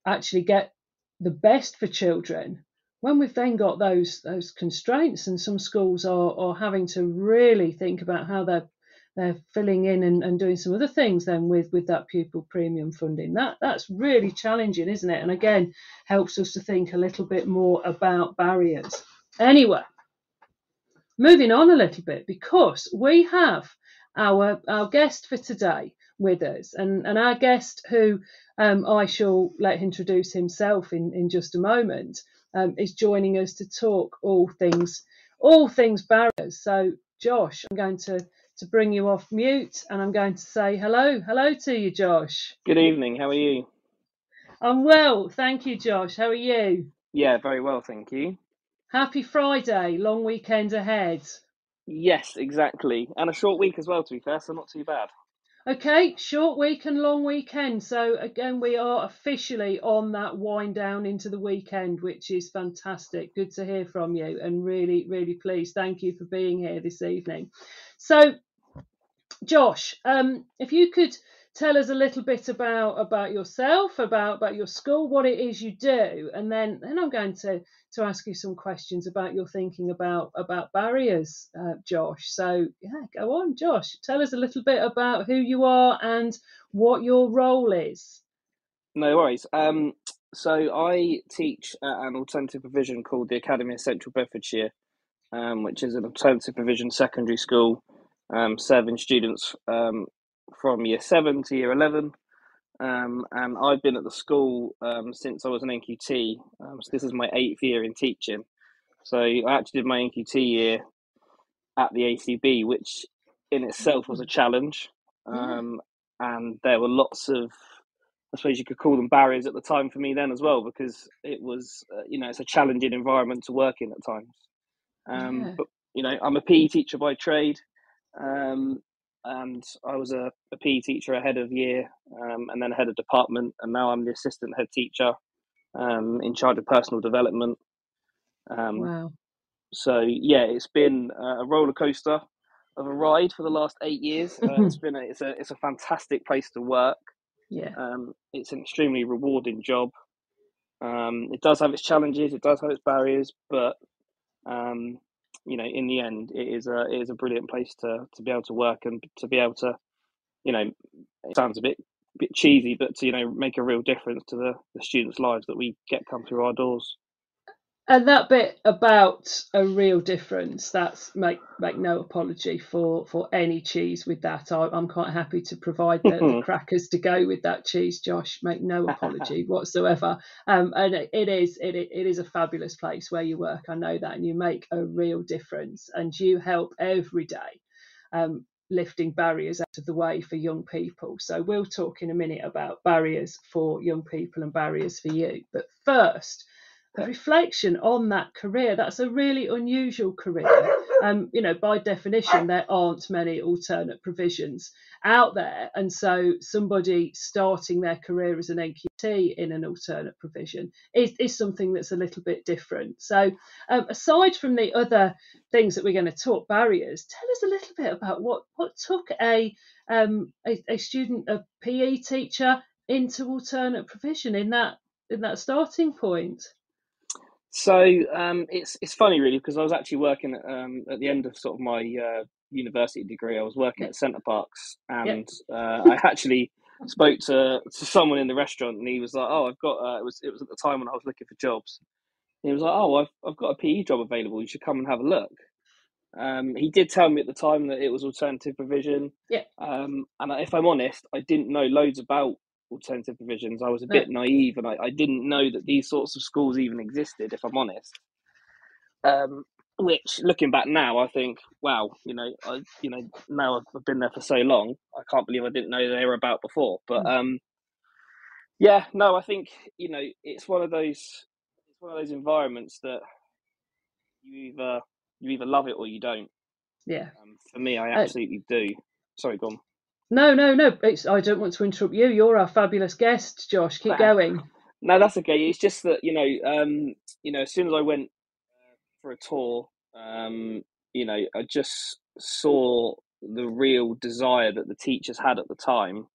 actually get the best for children, when we've then got those constraints, and some schools are having to really think about how they're filling in and doing some other things then with that pupil premium funding. That's really challenging, isn't it? And again, helps us to think a little bit more about barriers. Anyway, moving on a little bit, because we have our guest for today with us, and our guest, who I shall let introduce himself in just a moment, is joining us to talk all things barriers. So Josh, I'm going to bring you off mute, and I'm going to say hello to you, Josh. Good evening, how are you? I'm well, thank you, Josh. How are you? Yeah, very well, thank you. Happy Friday, long weekend ahead. Yes, exactly. And a short week as well, to be fair, so not too bad. Okay, short week and long weekend. So again, we are officially on that wind down into the weekend, which is fantastic. Good to hear from you, and really, really pleased. Thank you for being here this evening. So, Josh, if you could tell us a little bit about yourself, about your school, what it is you do, and then I'm going to ask you some questions about your thinking about barriers, Josh. So yeah, go on, Josh. Tell us a little bit about who you are and what your role is. No worries. So I teach at an alternative provision called the Academy of Central Bedfordshire, which is an alternative provision secondary school serving students from year 7 to year 11. And I've been at the school since I was an NQT, so this is my 8th year in teaching. So I actually did my NQT year at the ACB, which in itself was a challenge. And there were lots of, I suppose you could call them barriers at the time for me then as well, because it was, it's a challenging environment to work in at times. But, I'm a PE teacher by trade. And I was a PE teacher ahead of year, and then head of department, and now I'm the assistant head teacher in charge of personal development. Wow. So yeah, it's been a roller coaster of a ride for the last 8 years. It's a fantastic place to work. Yeah. It's an extremely rewarding job. It does have its challenges, it does have its barriers, but in the end, it is a brilliant place to be able to work and to be able to, it sounds a bit cheesy, but to make a real difference to the students' lives that we get come through our doors. And that bit about a real difference, that's make no apology for any cheese with that. I'm quite happy to provide the crackers to go with that cheese, Josh. Make no apology whatsoever. And it is a fabulous place where you work. I know that, and you make a real difference, and you help every day lifting barriers out of the way for young people. So we'll talk in a minute about barriers for young people and barriers for you. But first, a reflection on that career. That's a really unusual career. By definition, there aren't many alternate provisions out there. And so somebody starting their career as an NQT in an alternate provision is something that's a little bit different. So aside from the other things that we're going to talk, barriers, tell us a little bit about what took a student, a PE teacher, into alternate provision in that starting point. So it's funny really, because I was actually working at the end of sort of my university degree, I was working Yeah. at Centre Parks, and I actually spoke to someone in the restaurant, and he was like, "Oh, I've got." It was at the time when I was looking for jobs. And he was like, "Oh, I've got a PE job available. You should come and have a look." He did tell me at the time that it was alternative provision. Yeah. And if I'm honest, I didn't know loads about alternative provisions. I was a bit naive, and I didn't know that these sorts of schools even existed, if I'm honest. Which, looking back now, I think, wow, now I've been there for so long, I can't believe I didn't know they were about before. But I think it's one of those environments that you either love it or you don't. Yeah. For me, I absolutely do. Sorry, go on. No. I don't want to interrupt you. You're our fabulous guest, Josh. Keep going. No, that's okay. It's just that as soon as I went for a tour, I just saw the real desire that the teachers had at the time,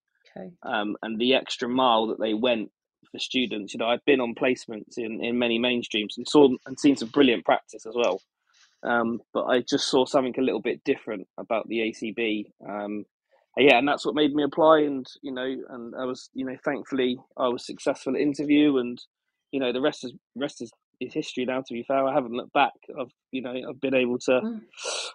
and the extra mile that they went for students. I've been on placements in many mainstreams and seen some brilliant practice as well. But I just saw something a little bit different about the ACB. And that's what made me apply. And I was, thankfully I was successful at interview, and the rest is history now. To be fair, I haven't looked back. I've been able to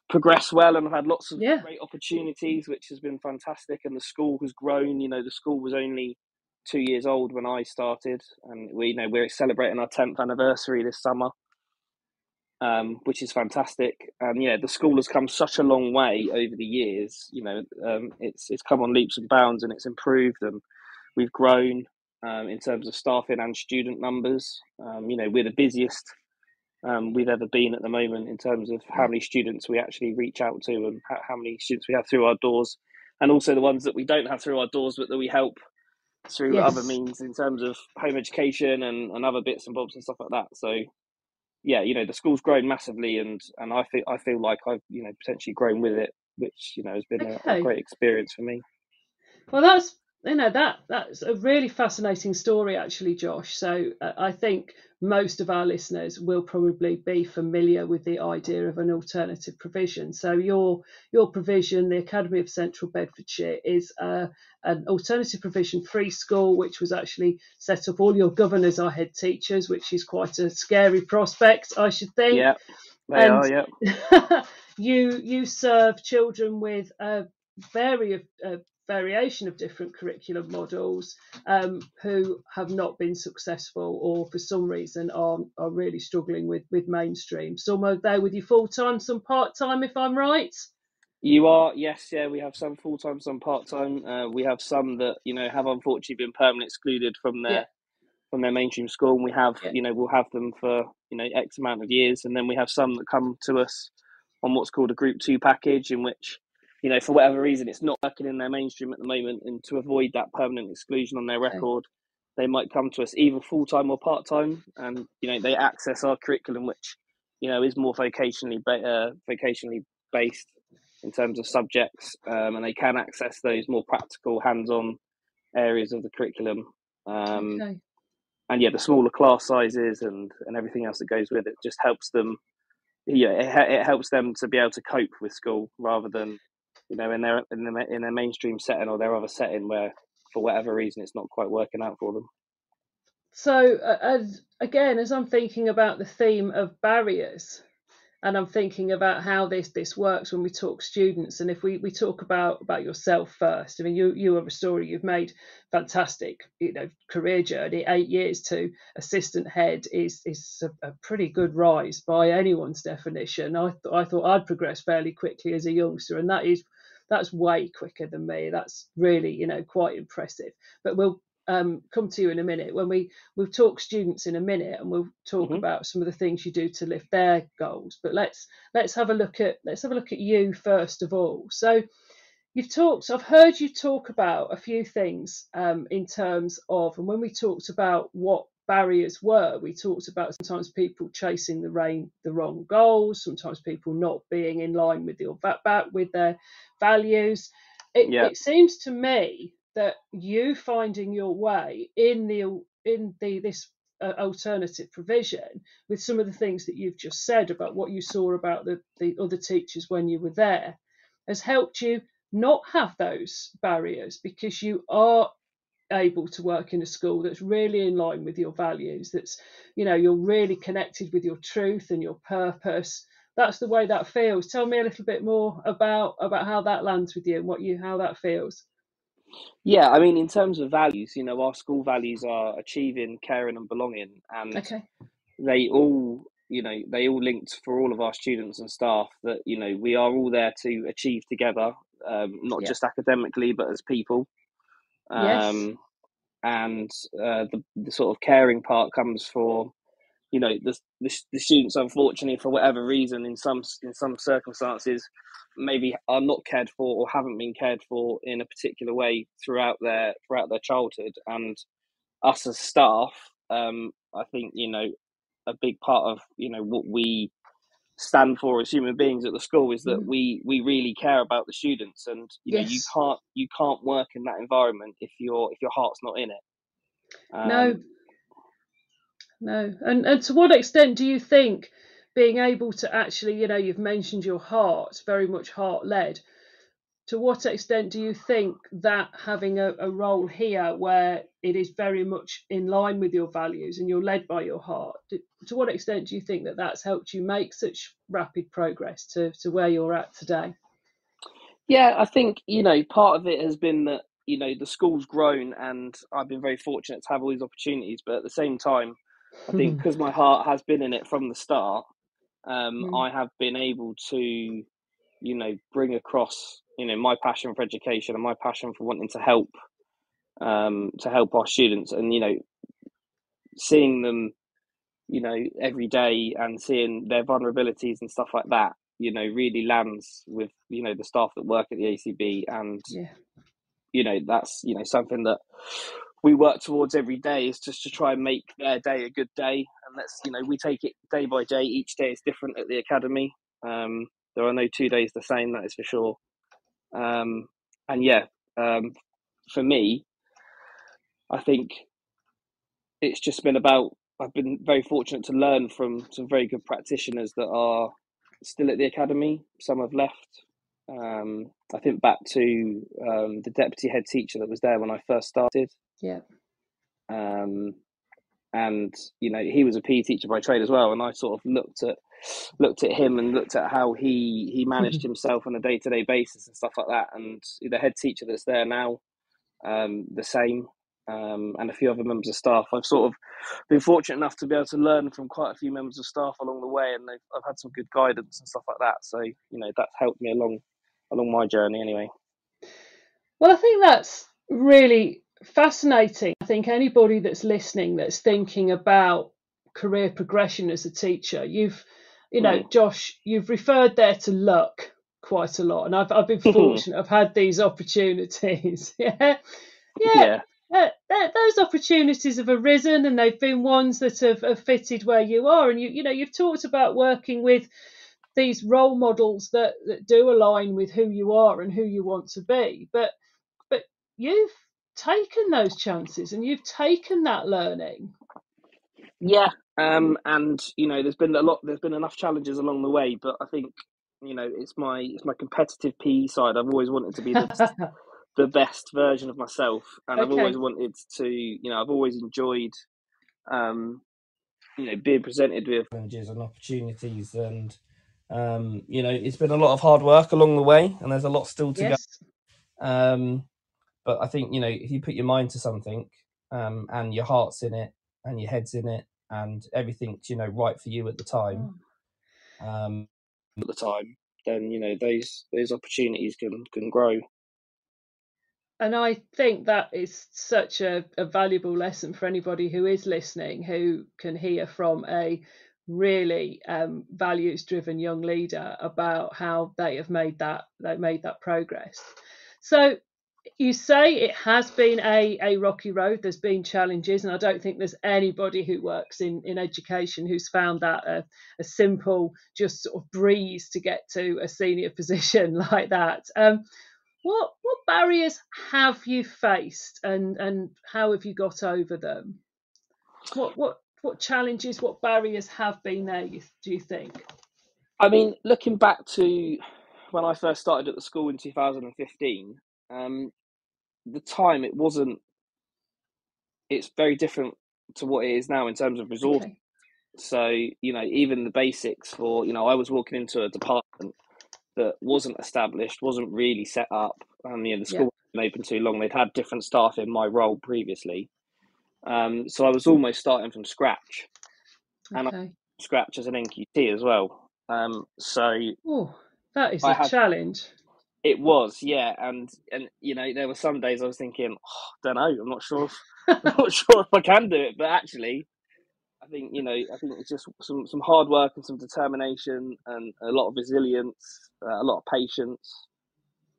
progress well, and I've had lots of great opportunities, which has been fantastic. And the school has grown. The school was only 2 years old when I started, and we're celebrating our 10th anniversary this summer. Which is fantastic. And the school has come such a long way over the years. It's come on leaps and bounds, and it's improved, and we've grown in terms of staffing and student numbers. We're the busiest we've ever been at the moment in terms of how many students we actually reach out to, and how many students we have through our doors, and also the ones that we don't have through our doors but that we help through other means in terms of home education and other bits and bobs and stuff like that. So the school's grown massively, and I feel like I've potentially grown with it, which has been a great experience for me. Well, that's a really fascinating story, actually, Josh. So I think most of our listeners will probably be familiar with the idea of an alternative provision. So your provision, the Academy of Central Bedfordshire, is an alternative provision free school, which was actually set up. All your governors are head teachers, which is quite a scary prospect, I should think. Yeah, they are. Yeah. You serve children with a variation of different curriculum models who have not been successful, or for some reason are really struggling with mainstream. Some are there with you full-time, some part-time, if I'm right. You are, yes, yeah. We have some full-time, some part-time. We have some that have unfortunately been permanently excluded from their mainstream school, and we have we'll have them for X amount of years, and then we have some that come to us on what's called a Group 2 package, in which for whatever reason it's not working in their mainstream at the moment, and to avoid that permanent exclusion on their record, they might come to us either full-time or part-time, and they access our curriculum, which is more vocationally based in terms of subjects, and they can access those more practical, hands-on areas of the curriculum. And the smaller class sizes and everything else that goes with it just helps them. It helps them to be able to cope with school, rather than in their mainstream setting or their other setting where for whatever reason it's not quite working out for them. So again, as I'm thinking about the theme of barriers, and I'm thinking about how this works when we talk students, and if we talk about yourself first. I mean, you have a story. You've made fantastic career journey. 8 years to assistant head is a pretty good rise by anyone's definition. I thought I'd progress fairly quickly as a youngster, and that's way quicker than me. That's really quite impressive. But we'll come to you in a minute when we'll talk students in a minute, and we'll talk about some of the things you do to lift their goals. But let's have a look at you first of all. So I've heard you talk about a few things in terms of, and when we talked about what barriers were, we talked about sometimes people chasing the wrong goals, sometimes people not being in line with their values. It seems to me that you finding your way in this alternative provision, with some of the things that you've just said about what you saw about the other teachers when you were there, has helped you not have those barriers, because you are able to work in a school that's really in line with your values, that's, you're really connected with your truth and your purpose. That's the way that feels. Tell me a little bit more about how that lands with you and how that feels. Yeah, I mean, in terms of values, our school values are achieving, caring, and belonging, and Okay. they all, they all linked for all of our students and staff that, we are all there to achieve together, not Yeah. just academically, but as people. Yes. And the sort of caring part comes for, the students, unfortunately, for whatever reason, in some circumstances, maybe are not cared for or haven't been cared for in a particular way throughout their childhood. And us as staff, I think, a big part of, what we stand for as human beings at the school is that we really care about the students, and you Yes. can't work in that environment if your heart's not in it. No. And to what extent do you think being able to actually, you've mentioned your heart, very much heart led, to what extent do you think that having a role here where it is very much in line with your values and you're led by your heart, to what extent do you think that that's helped you make such rapid progress to where you're at today? Yeah, I think, part of it has been that, the school's grown and I've been very fortunate to have all these opportunities. But at the same time, I think because my heart has been in it from the start, I have been able to, bring across, my passion for education and my passion for wanting to help our students, and, seeing them, every day and seeing their vulnerabilities and stuff like that, really lands with, the staff that work at the ACB. And, that's, something that we work towards every day, is just to try and make their day a good day. And that's, we take it day by day. Each day is different at the academy. There are no 2 days the same, that is for sure. And yeah, for me, I think it's just been about, I've been very fortunate to learn from some very good practitioners that are still at the academy. Some have left. I think back to the deputy head teacher that was there when I first started. Yeah. And he was a PE teacher by trade as well, and I sort of looked at him and looked at how he managed himself on a day-to-day basis and stuff like that. And the head teacher that's there now, the same. And a few other members of staff. I've sort of been fortunate enough to be able to learn from quite a few members of staff along the way, and I've had some good guidance and stuff like that. So, that's helped me along my journey anyway. Well, I think that's really fascinating. I think anybody that's listening that's thinking about career progression as a teacher, Josh, you've referred there to luck quite a lot, and I've been fortunate. I've had these opportunities. Yeah. Those opportunities have arisen, and they've been ones that have fitted where you are. And you've talked about working with these role models that do align with who you are and who you want to be. But you've taken those chances and you've taken that learning. Yeah. And there's been enough challenges along the way, but I think it's my competitive PE side. I've always wanted to be the best version of myself, and I've always wanted to, I've always enjoyed being presented with challenges and opportunities, and it's been a lot of hard work along the way, and there's a lot still to go. But I think if you put your mind to something, and your heart's in it and your head's in it and everything's right for you at the time, then those opportunities can grow. And I think that is such a valuable lesson for anybody who is listening, who can hear from a really values-driven young leader about how they made that progress. So you say it has been a rocky road. There's been challenges, and I don't think there's anybody who works in education who's found that a simple, just sort of breeze to get to a senior position like that. What barriers have you faced, and how have you got over them? What challenges, what barriers have been there, do you think? I mean, looking back to when I first started at the school in 2015, the time it's very different to what it is now in terms of resource. Okay. So, even the basics for, I was walking into a department that wasn't established, wasn't really set up. The school wasn't open too long. They'd had different staff in my role previously. So I was almost starting from scratch. And Okay. scratch as an NQT as well. That is a challenge. It was, yeah, and there were some days I was thinking, don't know, I'm not sure if I can do it, but actually, I think it's just some hard work and some determination and a lot of resilience, a lot of patience.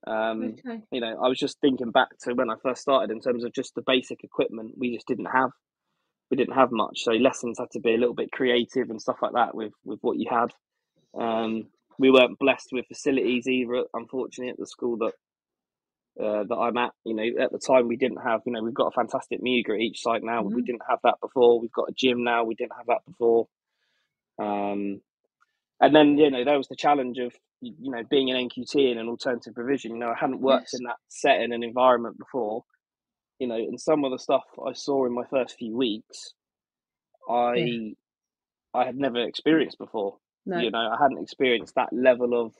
Okay. I was just thinking back to when I first started in terms of just the basic equipment we just didn't have. We didn't have much, so lessons had to be a little bit creative and stuff like that with what you had. We weren't blessed with facilities either, unfortunately, at the school that I'm at. At the time we didn't have. We've got a fantastic Muga at each site now. We didn't have that before. We've got a gym now. We didn't have that before. And then there was the challenge of being an NQT in an alternative provision. I hadn't worked in that setting and environment before. And some of the stuff I saw in my first few weeks, I had never experienced before. No. I hadn't experienced that level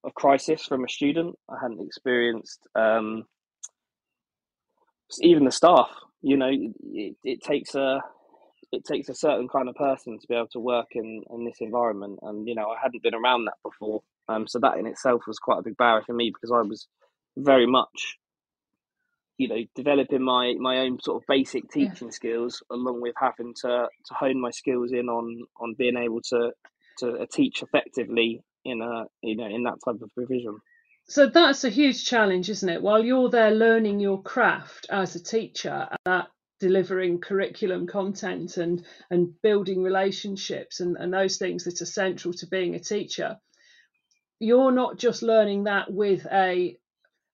of crisis from a student. I hadn't experienced even the staff. It takes a certain kind of person to be able to work in this environment, and I hadn't been around that before. So that in itself was quite a big barrier for me, because I was very much developing my own sort of basic teaching skills, along with having to hone my skills in on being able to teach effectively in that type of provision. So that's a huge challenge, isn't it? While you're there learning your craft as a teacher, at delivering curriculum content and building relationships and those things that are central to being a teacher, you're not just learning that with an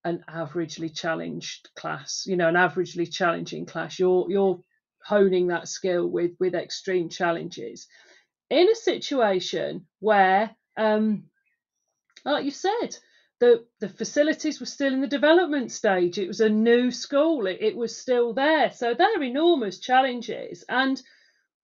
averagely challenged class, an averagely challenging class. You're honing that skill with extreme challenges in a situation where, like you said, the facilities were still in the development stage. It was a new school. It was still there. So they're enormous challenges and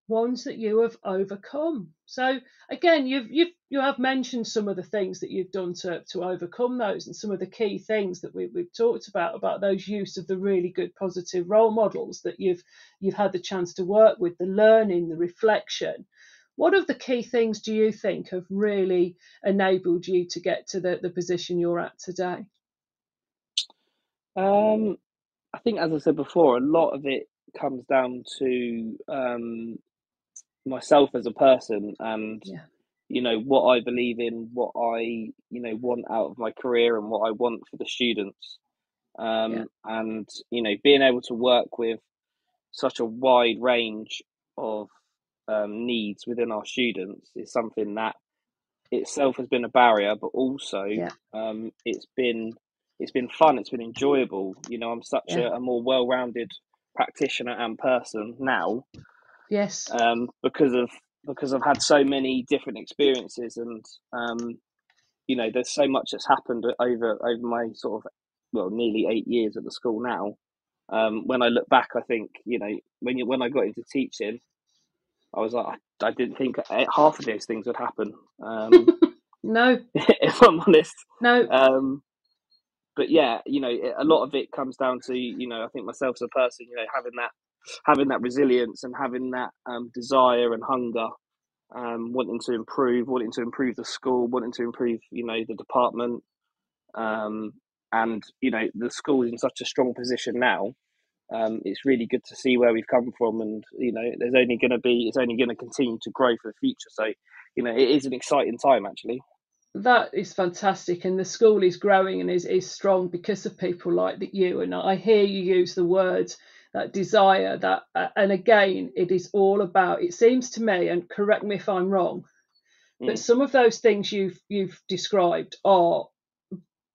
ones that you have overcome. So again, you have mentioned some of the things that you've done to overcome those, and some of the key things that we've talked about those use of the really good positive role models that you've had the chance to work with, the learning, the reflection. What of the key things do you think have really enabled you to get to the position you're at today? I think, as I said before, a lot of it comes down to myself as a person, and what I believe in, what I want out of my career, and what I want for the students. And being able to work with such a wide range of needs within our students is something that itself has been a barrier, but also it's been fun, it's been enjoyable. I'm such a more well-rounded practitioner and person now, because I've had so many different experiences, and there's so much that's happened over my sort of nearly 8 years at the school now. When I look back, I think when I got into teaching, I was like, I didn't think half of those things would happen. No, if I'm honest. No. But yeah, a lot of it comes down to I think myself as a person, having that resilience and having that desire and hunger, wanting to improve the school, wanting to improve the department, and the school is in such a strong position now. It's really good to see where we've come from, and it's only going to continue to grow for the future. So it is an exciting time, actually. That is fantastic, and the school is growing and is strong because of people like you. And I hear you use the words, that desire, that and again, it is all about, it seems to me, and correct me if I'm wrong, but some of those things you've described are,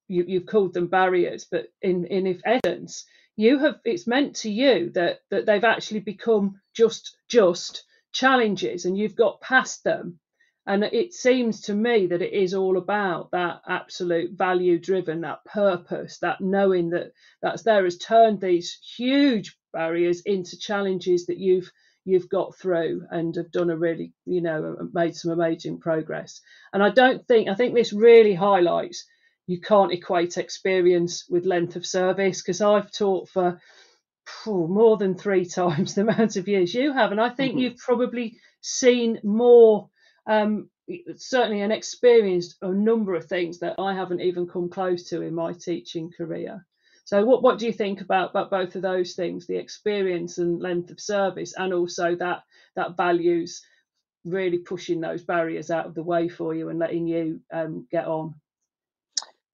you've called them barriers, but in essence, it's meant to you that they've actually become just challenges, and you've got past them And it seems to me that it is all about that absolute value driven, that purpose, that knowing that that's there has turned these huge barriers into challenges that you've got through and have done a really, made some amazing progress. And I think this really highlights you can't equate experience with length of service, because I've taught for more than 3 times the amount of years you have, and I think you've probably seen more, certainly, and experienced a number of things that I haven't even come close to in my teaching career. So what do you think about both of those things, the experience and length of service, and also that values really pushing those barriers out of the way for you and letting you get on?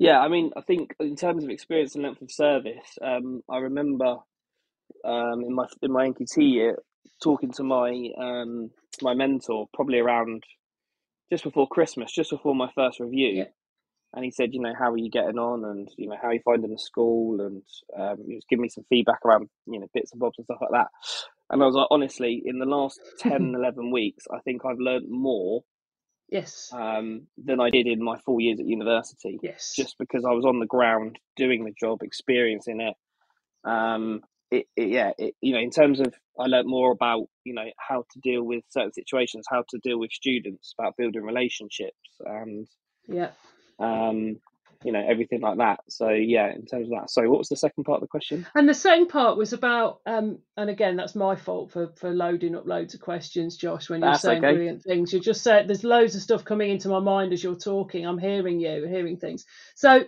Yeah, I mean, I think in terms of experience and length of service, I remember in my NQT year talking to my mentor probably around just before Christmas, just before my first review. Yeah. And he said, how are you getting on, and how are you finding the school, and he was giving me some feedback around bits and bobs and stuff like that. And I was like, honestly, in the last 10, 11 weeks, I think I've learned more Yes. than I did in my 4 years at university. Yes. Just because I was on the ground doing the job, experiencing it. In terms of, I learned more about how to deal with certain situations, how to deal with students, about building relationships, and everything like that. So yeah, in terms of that. Sorry, what was the second part of the question? And the second part was about, and again, that's my fault for loading up loads of questions, Josh, when you're saying okay. Brilliant things. You just said there's loads of stuff coming into my mind as you're talking. I'm hearing things. So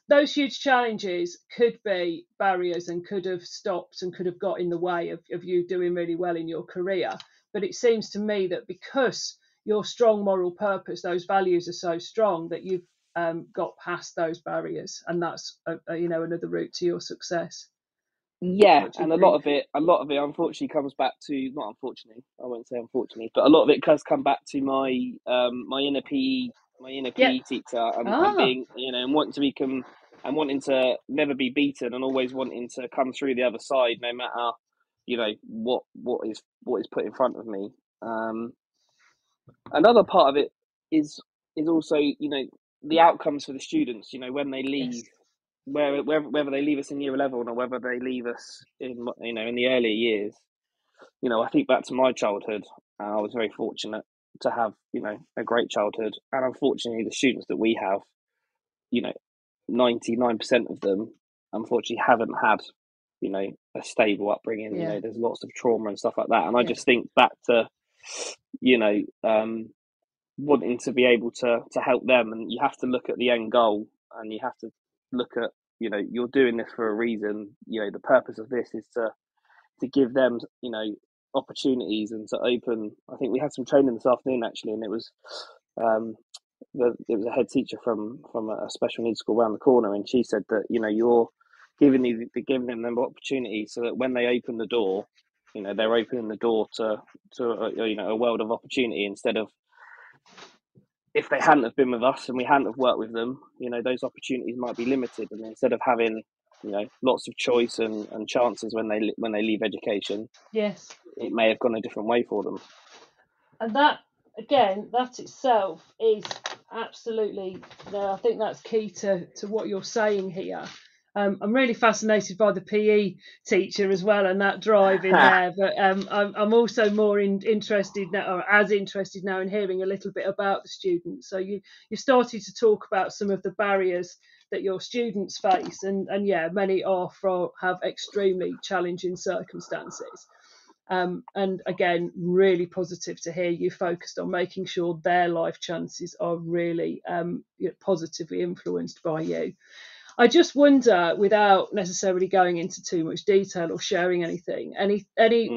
those huge challenges could be barriers and could have stopped and could have got in the way of you doing really well in your career. But it seems to me that because your strong moral purpose, those values are so strong that you've got past those barriers, and that's another route to your success. Yeah, and a lot of it unfortunately comes back to, not unfortunately, I won't say unfortunately, but a lot of it does come back to my my inner PE teacher, and being and wanting to become and wanting to never be beaten, and always wanting to come through the other side no matter what is put in front of me. Another part of it is also the outcomes for the students, when they leave. Yes. Whether they leave us in year 11 or whether they leave us in in the earlier years, I think back to my childhood. I was very fortunate to have a great childhood, and unfortunately, the students that we have, 99% of them, unfortunately, haven't had a stable upbringing. Yeah. There's lots of trauma and stuff like that, and I just think back to wanting to be able to help them, and you have to look at the end goal, and you have to look at you're doing this for a reason. The purpose of this is to give them opportunities and to open. I think we had some training this afternoon actually, and it was a head teacher from a special needs school around the corner, and she said that you're giving them opportunities so that when they open the door, they're opening the door to a world of opportunity, instead of, if they hadn't have been with us and we hadn't have worked with them, those opportunities might be limited. And instead of having, lots of choice and chances when they leave education, yes, it may have gone a different way for them. And that, again, that itself is absolutely, I think that's key to what you're saying here. I'm really fascinated by the PE teacher as well, and that drive in there. But I'm also more interested now, or as interested now, in hearing a little bit about the students. So you started to talk about some of the barriers that your students face, and yeah, many have extremely challenging circumstances. And again, really positive to hear you focused on making sure their life chances are really positively influenced by you. I just wonder, without necessarily going into too much detail or sharing anything, any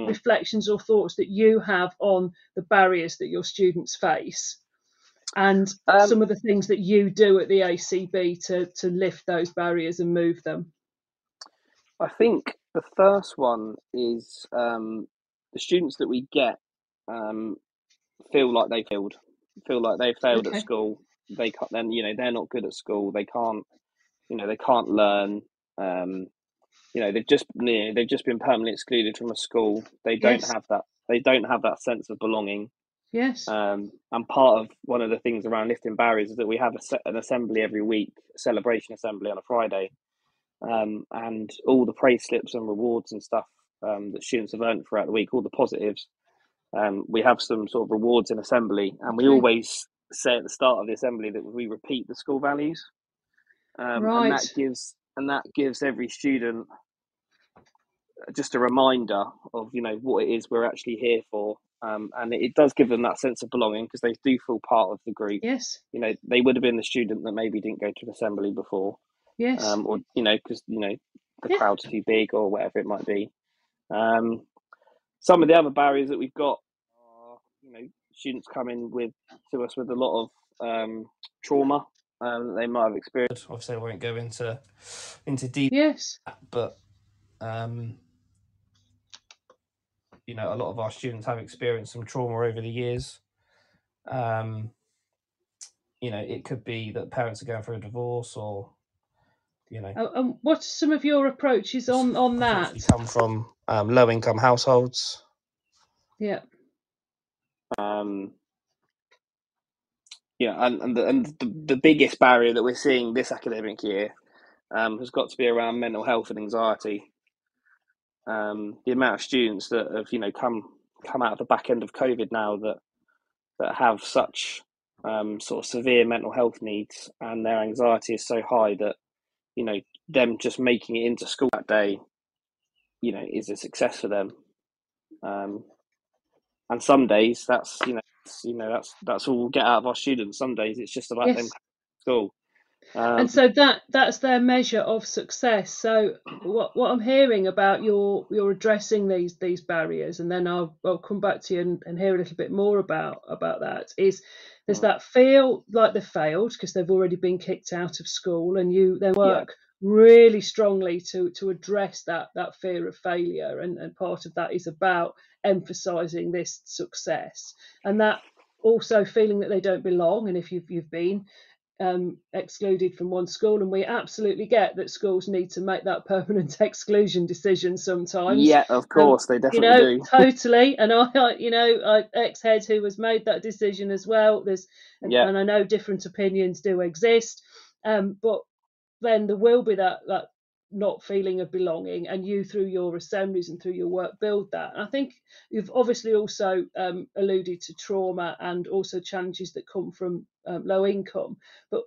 reflections or thoughts that you have on the barriers that your students face, and some of the things that you do at the ACB to lift those barriers and move them. I think the first one is the students that we get feel like they failed at school. They can't, then they're not good at school. They can't. They can't learn. They've just been permanently excluded from a school. They don't have that. They don't have that sense of belonging. Yes. And part of one of the things around lifting barriers is that we have an assembly every week, a celebration assembly on a Friday, and all the praise slips and rewards and stuff that students have earned throughout the week, all the positives. We have some sort of rewards in assembly, and we always say at the start of the assembly that we repeat the school values, and that gives every student just a reminder of what it is we're actually here for, and it does give them that sense of belonging because they do feel part of the group. Yes. They would have been the student that maybe didn't go to an assembly before. Yes. Or because the crowd's too big or whatever it might be. Some of the other barriers that we've got are students coming to us with a lot of trauma that they might have experienced. Obviously, I won't go into detail. Yes. But a lot of our students have experienced some trauma over the years. It could be that parents are going through a divorce, or And what's some of your approaches on that? Come from low-income households. Yeah. And the biggest barrier that we're seeing this academic year has got to be around mental health and anxiety. The amount of students that have come out of the back end of COVID now that have such sort of severe mental health needs, and their anxiety is so high that them just making it into school that day is a success for them. And some days that's all we'll get out of our students. Some days it's just about them coming to school. And so that's their measure of success. So what I'm hearing about you're addressing these barriers, and then I'll come back to you and hear a little bit more about that, is there's that feel like they've failed because they've already been kicked out of school, and you then work really strongly to address that fear of failure, and part of that is about emphasising this success, and that also feeling that they don't belong. And if you've been excluded from one school, and we absolutely get that schools need to make that permanent exclusion decision sometimes. Yeah, of course, they definitely do. Totally. And I ex-head who has made that decision as well. And I know different opinions do exist, but then there will be that not feeling of belonging, and you through your assemblies and through your work build that. And I think you've obviously also alluded to trauma and also challenges that come from low income,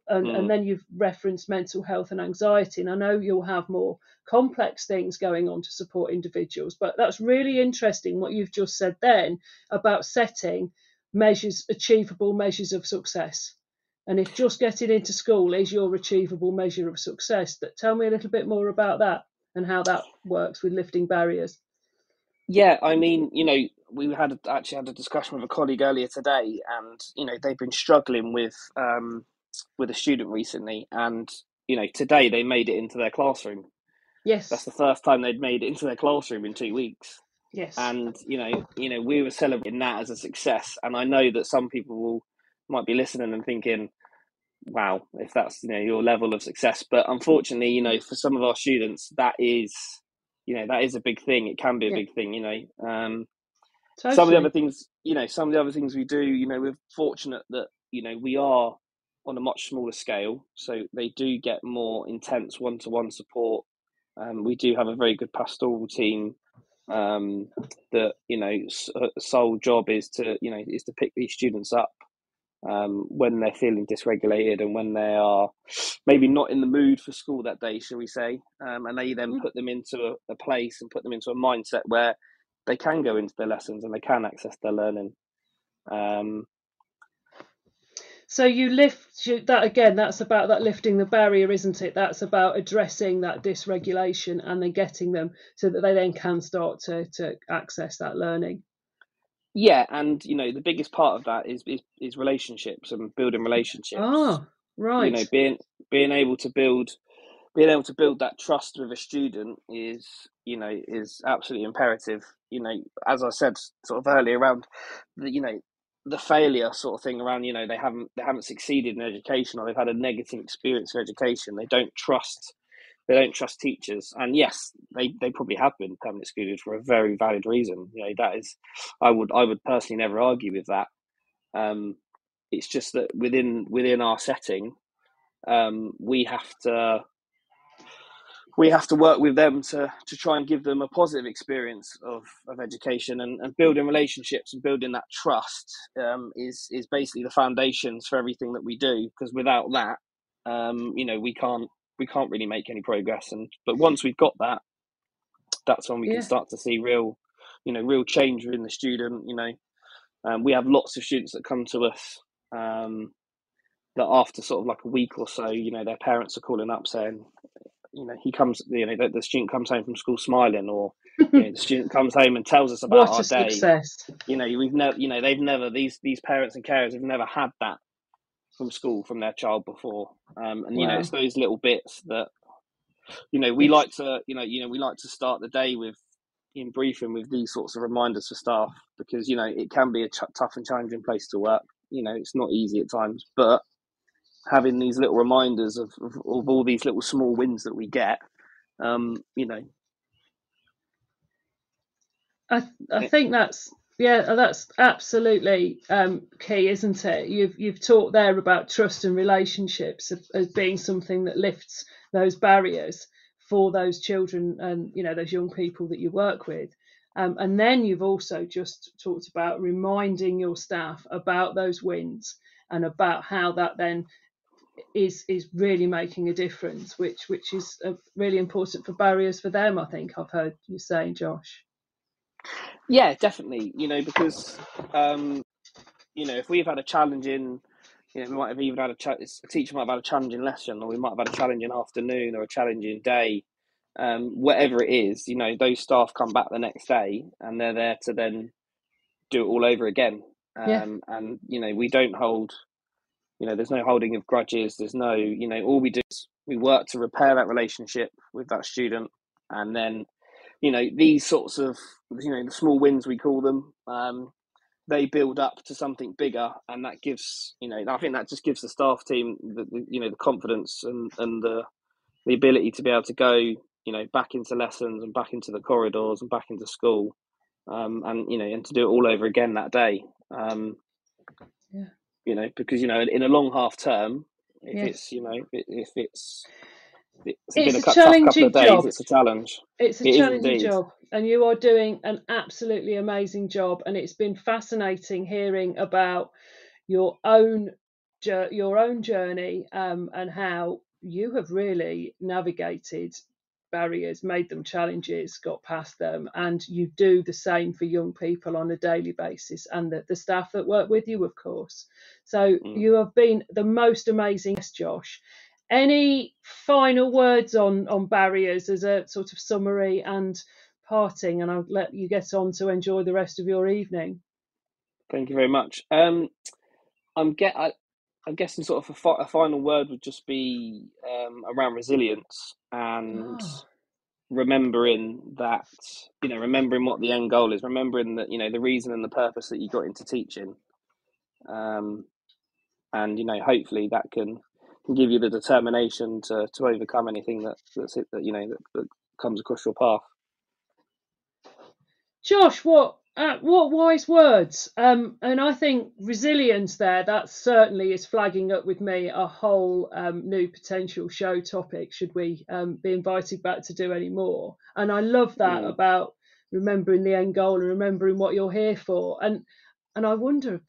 and then you've referenced mental health and anxiety, and I know you'll have more complex things going on to support individuals, but that's really interesting what you've just said then about setting achievable measures of success. And if just getting into school is your achievable measure of success, tell me a little bit more about that and how that works with lifting barriers. Yeah, I mean, we actually had a discussion with a colleague earlier today, and they've been struggling with a student recently, and today they made it into their classroom. Yes, that's the first time they'd made it into their classroom in 2 weeks. Yes, and we were celebrating that as a success, and I know that some people might be listening and thinking, wow, if that's your level of success. But unfortunately, for some of our students, that is a big thing. It can be a big thing. Totally. Some of the other things we do, we're fortunate that we are on a much smaller scale, so they do get more intense one-to-one support. We do have a very good pastoral team that sole job is to pick these students up when they're feeling dysregulated and when they are maybe not in the mood for school that day, shall we say, and they then put them into a place and put them into a mindset where they can go into their lessons and they can access their learning. So you lift that again, that's about that lifting the barrier, isn't it? That's about addressing that dysregulation and then getting them so that they then can start to access that learning. Yeah, and the biggest part of that is relationships and building relationships. Oh, right. Being able to build that trust with a student is absolutely imperative. As I said sort of earlier around the failure sort of thing around they haven't succeeded in education, or they've had a negative experience in education. They don't trust teachers, and yes, they probably have been permanently excluded for a very valid reason. That is, I would personally never argue with that. It's just that within our setting, we have to work with them to try and give them a positive experience of education, and building relationships and building that trust is basically the foundations for everything that we do. Because without that, we can't really make any progress. But once we've got that, that's when we can start to see real change within the student. We have lots of students that come to us that after sort of like a week or so, their parents are calling up saying, the student comes home from school smiling, or the student comes home and tells us about our day. Success. We've never, they've never, these parents and carers have never had that from school from their child before. It's those little bits that, we like to, we like to start the day with, in briefing, with these sorts of reminders for staff, because, it can be a tough and challenging place to work. It's not easy at times, but having these little reminders of all these little small wins that we get, I think that's absolutely key, isn't it? You've talked there about trust and relationships as being something that lifts those barriers for those children and those young people that you work with. And then you've also just talked about reminding your staff about those wins and about how that then is really making a difference, which is really important for barriers for them, I think I've heard you saying, Josh. Yeah, definitely. Because if we've had a challenging, we might have even had a teacher might have had a challenging lesson, or we might have had a challenging afternoon or a challenging day, whatever it is. Those staff come back the next day and they're there to then do it all over again. And we don't hold. There's no holding of grudges. There's no, all we do is we work to repair that relationship with that student. And then, these sorts of, the small wins, we call them, they build up to something bigger. And that gives, I think that just gives the staff team, the confidence and the ability to be able to go, back into lessons and back into the corridors and back into school, and to do it all over again that day. Because in a long half term, if it's been a tough couple of days, job. It's a challenge. It's a challenging job, and you are doing an absolutely amazing job. And it's been fascinating hearing about your own journey and how you have really navigated barriers, made them challenges, got past them, and you do the same for young people on a daily basis, and the staff that work with you, of course. So you have been the most amazing guest, Josh. Any final words on barriers as a sort of summary and parting, and I'll let you get on to enjoy the rest of your evening. Thank you very much. I'm guessing sort of a final word would just be around resilience and remembering that, remembering what the end goal is, remembering that, the reason and the purpose that you got into teaching. And, hopefully that can give you the determination to overcome anything that comes across your path. Josh, what wise words. And I think resilience there, that certainly is flagging up with me a whole new potential show topic, should we be invited back to do any more. And I love that about remembering the end goal and remembering what you're here for. And I wonder if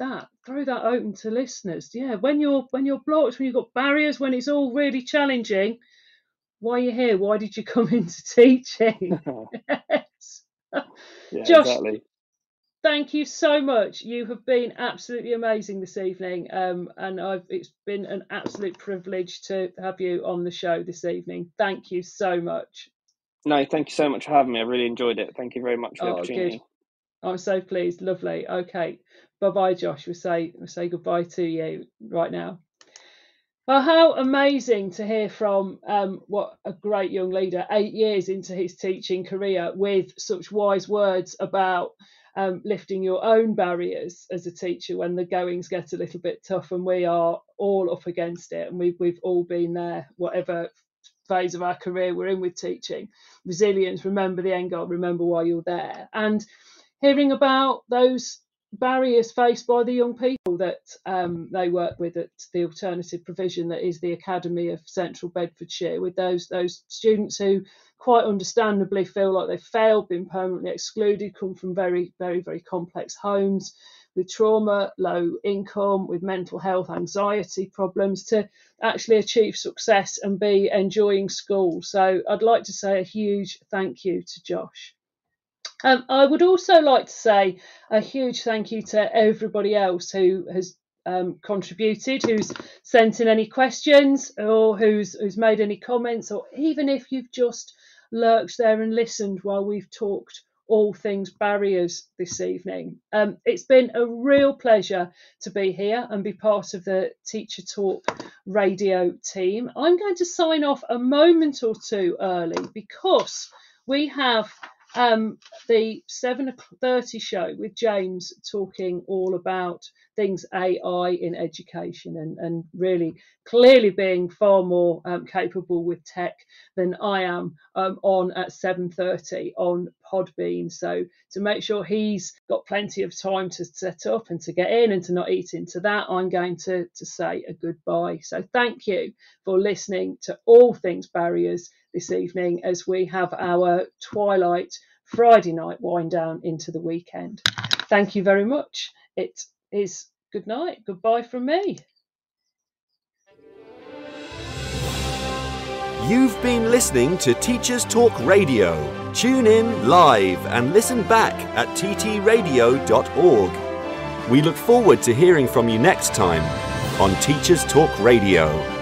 throw that open to listeners. Yeah, when you're blocked, when you've got barriers, when it's all really challenging, why are you here? Why did you come into teaching? Yes. Yeah, Josh, exactly. Thank you so much. You have been absolutely amazing this evening, and it's been an absolute privilege to have you on the show this evening. Thank you so much. No, thank you so much for having me. I really enjoyed it. Thank you very much for the opportunity. Good. I'm so pleased. Lovely. Okay. Bye-bye, Josh. We'll say goodbye to you right now. Well, how amazing to hear from what a great young leader, 8 years into his teaching career, with such wise words about lifting your own barriers as a teacher when the goings get a little bit tough, and we are all up against it, and we've all been there, whatever phase of our career we're in with teaching. Resilience, remember the end goal, remember why you're there. And hearing about those barriers faced by the young people that they work with at the alternative provision that is the Academy of Central Bedfordshire, with those students who quite understandably feel like they've failed, been permanently excluded, come from very, very, very complex homes with trauma, low income, with mental health, anxiety problems, to actually achieve success and be enjoying school. So I'd like to say a huge thank you to Josh. I would also like to say a huge thank you to everybody else who has contributed, who's sent in any questions, or who's made any comments, or even if you've just lurked there and listened while we've talked all things barriers this evening. It's been a real pleasure to be here and be part of the Teacher Talk radio team. I'm going to sign off a moment or two early because we have the 7:30 show with James talking all about things AI in education, and really clearly being far more capable with tech than I am on at 7:30 on Podbean. So to make sure he's got plenty of time to set up and to get in and to not eat into that, I'm going to say a goodbye. So thank you for listening to All Things Barriers this evening as we have our Twilight Friday night wind down into the weekend. Thank you very much. It is good night. Goodbye from me. You've been listening to Teachers Talk Radio. Tune in live and listen back at ttradio.org. We look forward to hearing from you next time on Teachers Talk Radio.